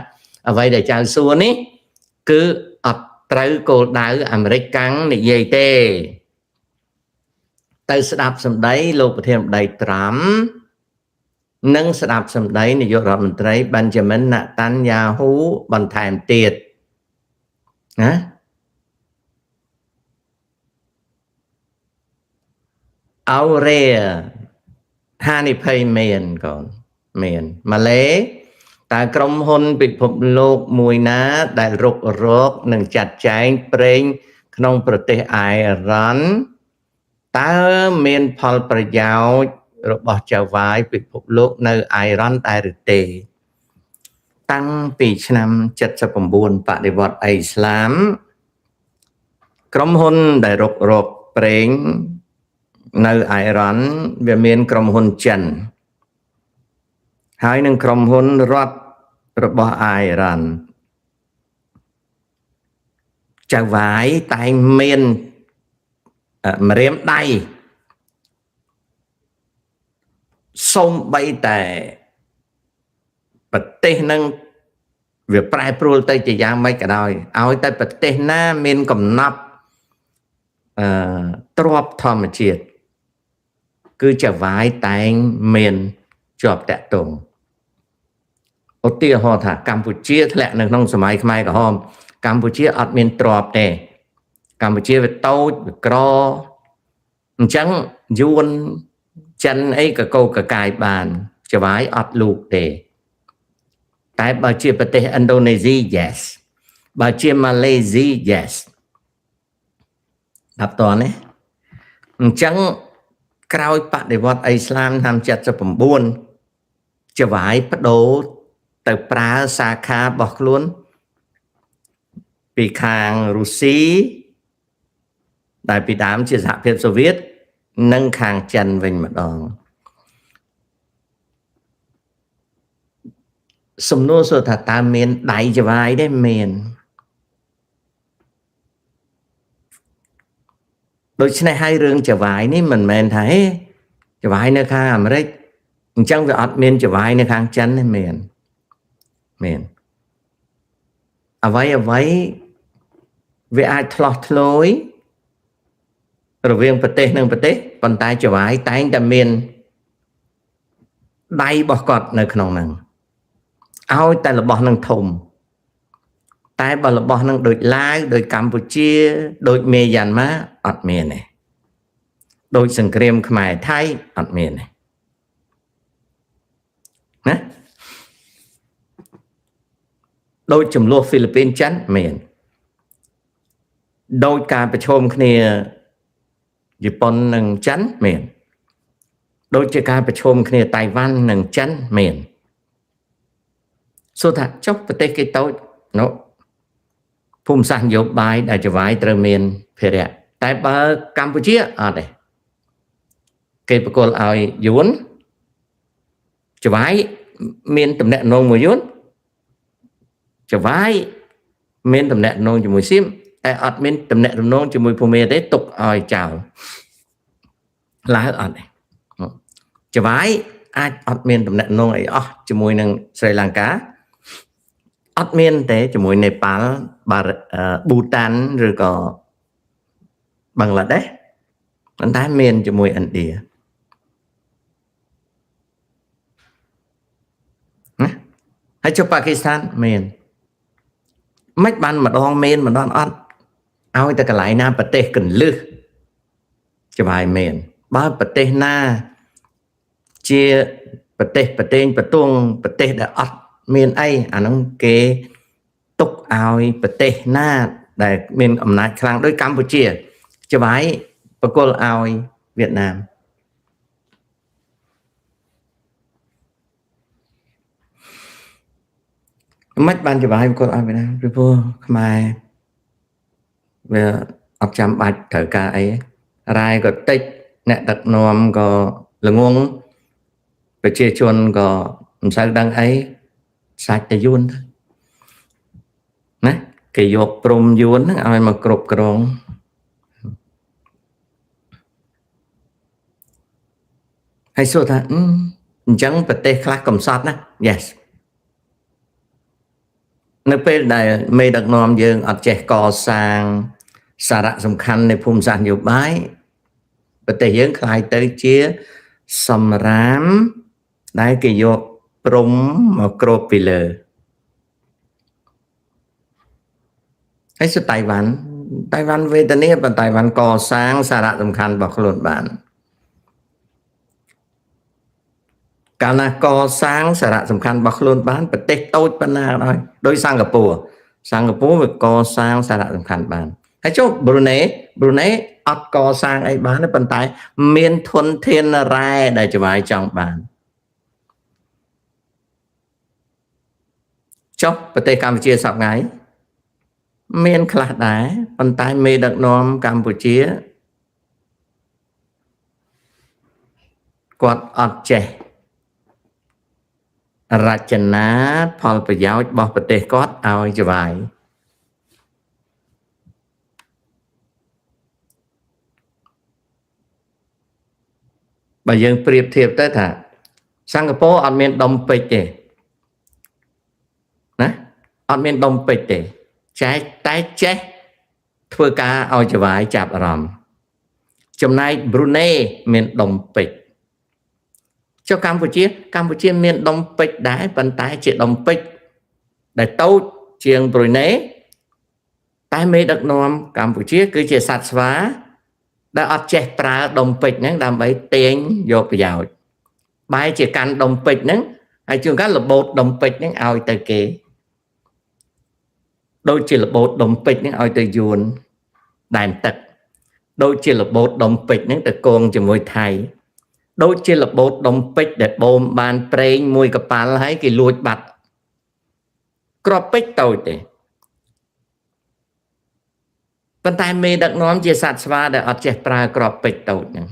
អ្វីដែលចៅសួរនេះគឺអត់ត្រូវគោលដៅអាមេរិកកាំងនិយាយទេទៅស្ដាប់សម្ដីលោកប្រធានបតីត្រាំនិងស្ដាប់សម្ដីនាយករដ្ឋមន្ត្រី Benjamin Netanyahu បន្ថែមទៀតណាអោរេហានិភ័យមានកូនមានម៉ាឡេតើក្រុមហ៊ុនពិភពលោកមួយណាដែលរុករកនិងចាត់ចែងប្រេងក្នុងប្រទេសអ៊ីរ៉ាន់តើមានផលប្រយោជន៍របស់ចៅវាយពិភពលោកនៅអ៊ីរ៉ាន់ដែរឬទេតាំងពីឆ្នាំ79បដិវត្តន៍អ៊ីស្លាមក្រុមហ៊ុនដែលរុករកប្រេងនៅអ៊ីរ៉ាន់វាមានក្រុមហ៊ុនចិនហើយនឹងក្រុមហ៊ុនរដ្ឋរបស់អ៊ីរ៉ាន់ចៅវាយតែងមានម្រាមដៃសូម្បីតែប្រទេសនឹងវាប្រែប្រួលទៅជាយ៉ាងម៉េចក៏ដោយឲ្យតែប្រទេសណាមានកំណត់ទ្រព្យធម្មជាតិគឺចៅវាយតែងមានជាប់តាក់ទងឧទាហរណ៍ថាកម្ពុជាធ្លាក់នៅក្នុងសម័យខ្មែរក្រហមកម្ពុជាអត់មានទ្រព្យទេកម្ពុជាវាតូចវាក្រអញ្ចឹងយួនចិនអីក៏កោកកាយបានចៅវាយអត់លូកទេតែបើជាប្រទេសឥណ្ឌូនេស៊ី yes បើជាម៉ាឡេស៊ី yes ដល់តនេះអញ្ចឹងក្រោយបដិវត្តន៍អ៊ីស្លាមឆ្នាំ79ចៅវាយបដូរទៅប្រើសាខារបស់ខ្លួនពីខាងរុស្ស៊ីដែលពីដើមជាសហភាពសូវៀតនិងខាងចិនវិញម្ដងសំណួរសួរថាតើមានដៃចៅវាយទេមានដូច្នេះហើយរឿងចៅវាយនេះមិនមែនថាហេចៅវាយនៅខាងអាមេរិកអញ្ចឹងវាអត់មានចៅវាយនៅខាងចិនទេមានអ្វីវាអាចឆ្លោះឆ្លោយរវាងប្រទេសនិងប្រទេសប៉ុន្តែចៅវាយតែងតែមានដៃរបស់គាត់នៅក្នុងហ្នឹងឲ្យតែរបស់នឹងធំតែបើរបស់នឹងដូចឡាវដូចកម្ពុជាដូចមេយ៉ាន់ម៉ាអត់មានទេដូចសង្គ្រាមខ្មែរថៃអត់មានទេណាដូចចំនួនហ្វីលីពីនចិនមានដោយការប្រឈមគ្នាជប៉ុននិងចិនមានដូចជាការប្រឈមគ្នាតៃវ៉ាន់និងចិនមានសួរថាចុះប្រទេសគេតូចនោះភូមិសាស្ត្រនយោបាយដែលចៅវាយត្រូវមានភារៈតែបើកម្ពុជាអត់ទេគេប្រគល់ឲ្យយួនចៅវាយមានតំណែងមួយយួនចៅវាយមានតំណែងជាមួយសៀមតែអត់មានតំណែងជាមួយភូមាទេទុកឲ្យចោលឡើយអត់ទេចៅវាយ អាចអត់មានតំណែងនងអីអស់ជាមួយនឹងស្រីលង្កាអត់មានទេជាមួយនេប៉ាល់ប៊ូតានឬក៏បង់ក្លាដេសប៉ុន្តែមានជាមួយឥណ្ឌាណាហើយចុះប៉ាគីស្ថានមានមិនបានម្ដងមានម្ដងអត់ឲ្យតែកន្លែងណាប្រទេសកលឹះច្បាយមានបើប្រទេសណាជាប្រទេសប្រទេសបតុងប្រទេសដែលអត់មានអីអាហ្នឹងគេទុកឲ្យប្រទេសណាដែលមានអំណាចខ្លាំងដូចកម្ពុជាច្បាយបកគលឲ្យវៀតណាមមិនបានច្បាយបកគលឲ្យវៀតណាមពីព្រោះខ្មែរវាអត់ចាំបាច់ត្រូវការអីរាយក៏តិចអ្នកដឹកនាំក៏ល្ងងប្រជាជនក៏មិនសូវដឹងអីសាច់តែយួនណាគេយកព្រំយួនហ្នឹងឲ្យមកគ្រប់គ្រងហើយសួរថាអញ្ចឹងប្រទេសខ្លះកំសត់ណា yes នៅពេលដែលមេដឹកនាំយើងអត់ចេះកសាងសារៈសំខាន់នៃភូមិសាស្ត្រនយោបាយប្រទេសយើងคล้ายទៅជាសម្រាមដែលគេយកព្រំមកគ្របពីលើហើយសុទ្ធតៃវ៉ាន់វេទនាប៉ុន្តែតៃវ៉ាន់កសាងសារៈសំខាន់របស់ខ្លួនបានកាលណាកសាងសារៈសំខាន់របស់ខ្លួនបានប្រទេសតូចប៉ុណ្ណាក៏ដោយដោយសិង្ហបុរីវាកសាងសារៈសំខាន់បានហើយចុះប៊្រូណេអត់កសាងអីបានទេប៉ុន្តែមានធនធានរ៉ែដែលច្បាយចង់បានចុះប្រទេសកម្ពុជាសប្តាហ៍មានខ្លះដែរប៉ុន្តែមេដឹកនាំកម្ពុជាគាត់អត់ចេះរចនាផលប្រយោជន៍របស់ប្រទេសគាត់ឲ្យច្បាយបើយើងប្រៀបធៀបទៅថាសិង្ហបុរីអត់មានដុំពេជ្រទេណាអត់មានដុំពេជ្រទេតែចេះធ្វើការឲ្យច្បាយចាប់អារម្មណ៍ចំណែកប៊្រូណេមានដុំពេជ្រចុះកម្ពុជាមានដុំពេជ្រដែរប៉ុន្តែជាដុំពេជ្រដែលតូចជាងប៊្រូណេតែមេដឹកនាំកម្ពុជាគឺជាសត្វស្វាដែលអត់ចេះប្រើដុំពេជ្រហ្នឹងដើម្បីទាញយកប្រយោជន៍បែរជាកាន់ដុំពេជ្រហ្នឹងហើយជួនកាលរបូតដុំពេជ្រហ្នឹងឲ្យទៅគេដូចជារបូតដុំពេជ្រហ្នឹងឲ្យទៅយួនដែនទឹកដូចជារបូតដុំពេជ្រហ្នឹងទៅកងជាមួយថៃដូចជារបូតដុំពេជ្រដែលបូមបានប្រេងមួយកប៉ាល់ហើយគេលួចបាត់គ្រាប់ពេជ្រតូចទេប៉ុន្តែមេដឹកនាំជាសត្វស្វាដែលអត់ចេះប្រើគ្រាប់ពេជ្រតូចហ្នឹង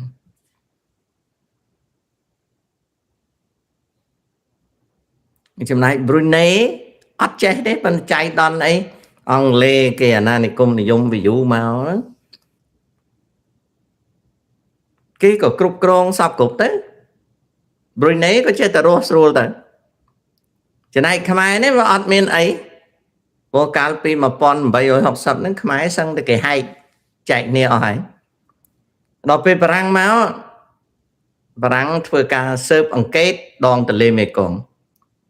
ចំណែកប៊្រូណេអត់ចេះទេប៉ុន្តែចៃដន្យអីអង់គ្លេសគេអាណានិគមនិយមវីយូមកហ្នឹងគេក៏គ្រប់គ្រងសពគ្រប់ទៅប៊្រូណេក៏ចេះតែរស់ស្រួលទៅចំណែកខ្មែរនេះវាអត់មានអីព្រោះកាលពី1860ហ្នឹងខ្មែរសឹងតែគេហែកចែកគ្នាអស់ហើយដល់ពេលបារាំងមកបារាំងធ្វើការស៊ើបអង្កេតដងទន្លេមេគង្គ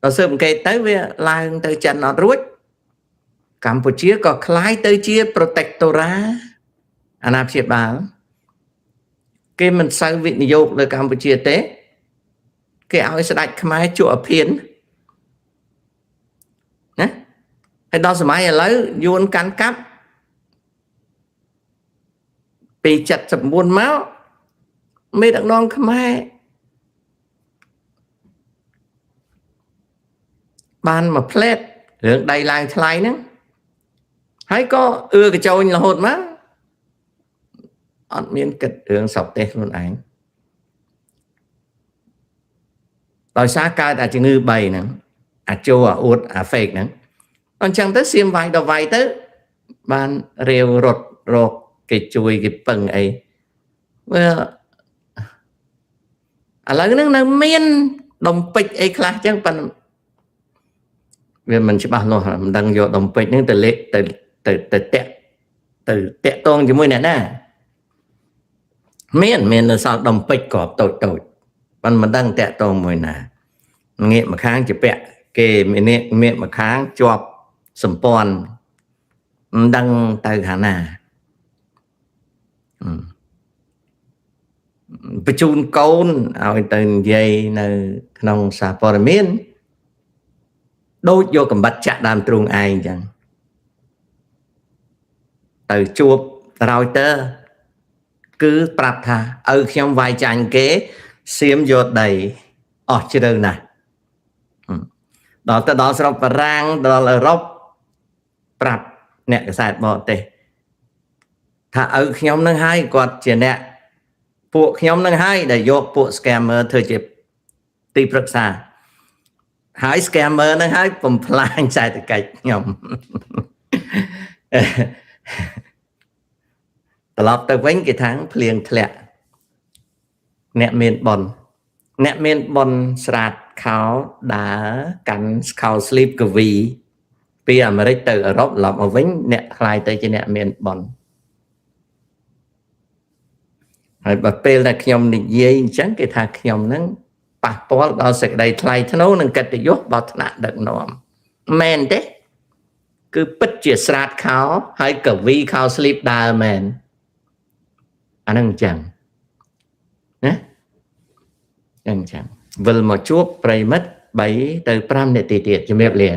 ដល់ស៊ើបអង្កេតទៅវាឡើងទៅចិនអត់រួចកម្ពុជាក៏คล้ายទៅជា protectora អាណាព្យាបាលគេមិនសូវវិនិយោគលើកម្ពុជាទេគេឲ្យស្ដេចខ្មែរជក់អភិនណាហើយដល់សម័យឥឡូវយួនកាន់កាប់ពី79មកមេដឹកនាំខ្មែរបានមកផ្លែតរឿងដៃឡើងថ្លៃហ្នឹងហើយក៏កញ្ចោញរហូតមកអត់មានគិតរឿងសពទេសខ្លួនឯងដោយសារកើតអាជំងឺ3ហ្នឹងអាចោអាអួតអា fake ហ្នឹងអញ្ចឹងទៅសៀមវាយដល់វាយទៅបានរាវរត់រកគេជួយគេពឹងអីវាឥឡូវហ្នឹងនៅមាន đom pích ấy khác chẳng bằng vì mình sẽ bảo nó mình đang vô đom pích nhưng từ lệ từ tẹt tôn cho môi này nè miền là sao đom pích cọp tội mình đang tẹt tôn môi nè nghe mà kháng chỉ bẹ kê miền mà kháng chọp sầm pòn đăng từ khả nàประชุมកូនឲ្យទៅនិយាយនៅក្នុងសារព័ត៌មានដូចយកកំបិតចាក់ដើមទ្រូងឯងអញ្ចឹងទៅជួបត្រោយទៅគឺប្រាប់ថាឪខ្ញុំវាយចាញ់គេសៀមយកដីអស់ជ្រៅណាស់ដល់ទៅដល់ស្រុកបារាំងដល់អឺរ៉ុបប្រាប់អ្នកកសែតបរទេសថាឪខ្ញុំនឹងហើយគាត់ជាអ្នកពួកខ្ញុំនឹងហើយដែលយកពួក scammer ធ្វើជាទីប្រឹក្សាហើយ scammer នឹងហើយបំផ្លាញសេដ្ឋកិច្ចខ្ញុំត្រឡប់ទៅវិញគេថាភ្លៀងធ្លាក់អ្នកមានបុណ្យស្រាតខោដើរកាន់ខោ sleep កវីពីអាមេរិកទៅអឺរ៉ុបឡប់មកវិញអ្នកខ្លាយទៅជាអ្នកមានបុណ្យហើយបើពេលដែលខ្ញុំនិយាយអញ្ចឹងគេថាខ្ញុំនឹងប៉ះពាល់ដល់សេចក្តីថ្លៃថ្នូរនិងកិត្តិយសរបស់ថ្នាក់ដឹកនាំមែនទេគឺពិតជាស្រាតខោហើយកវីខោ sleep ដើរមែនអានឹងអញ្ចឹងណាអញ្ចឹងវិលមកជួបប្រិមិត្ត3ទៅ5នាទីទៀតជំរាបលា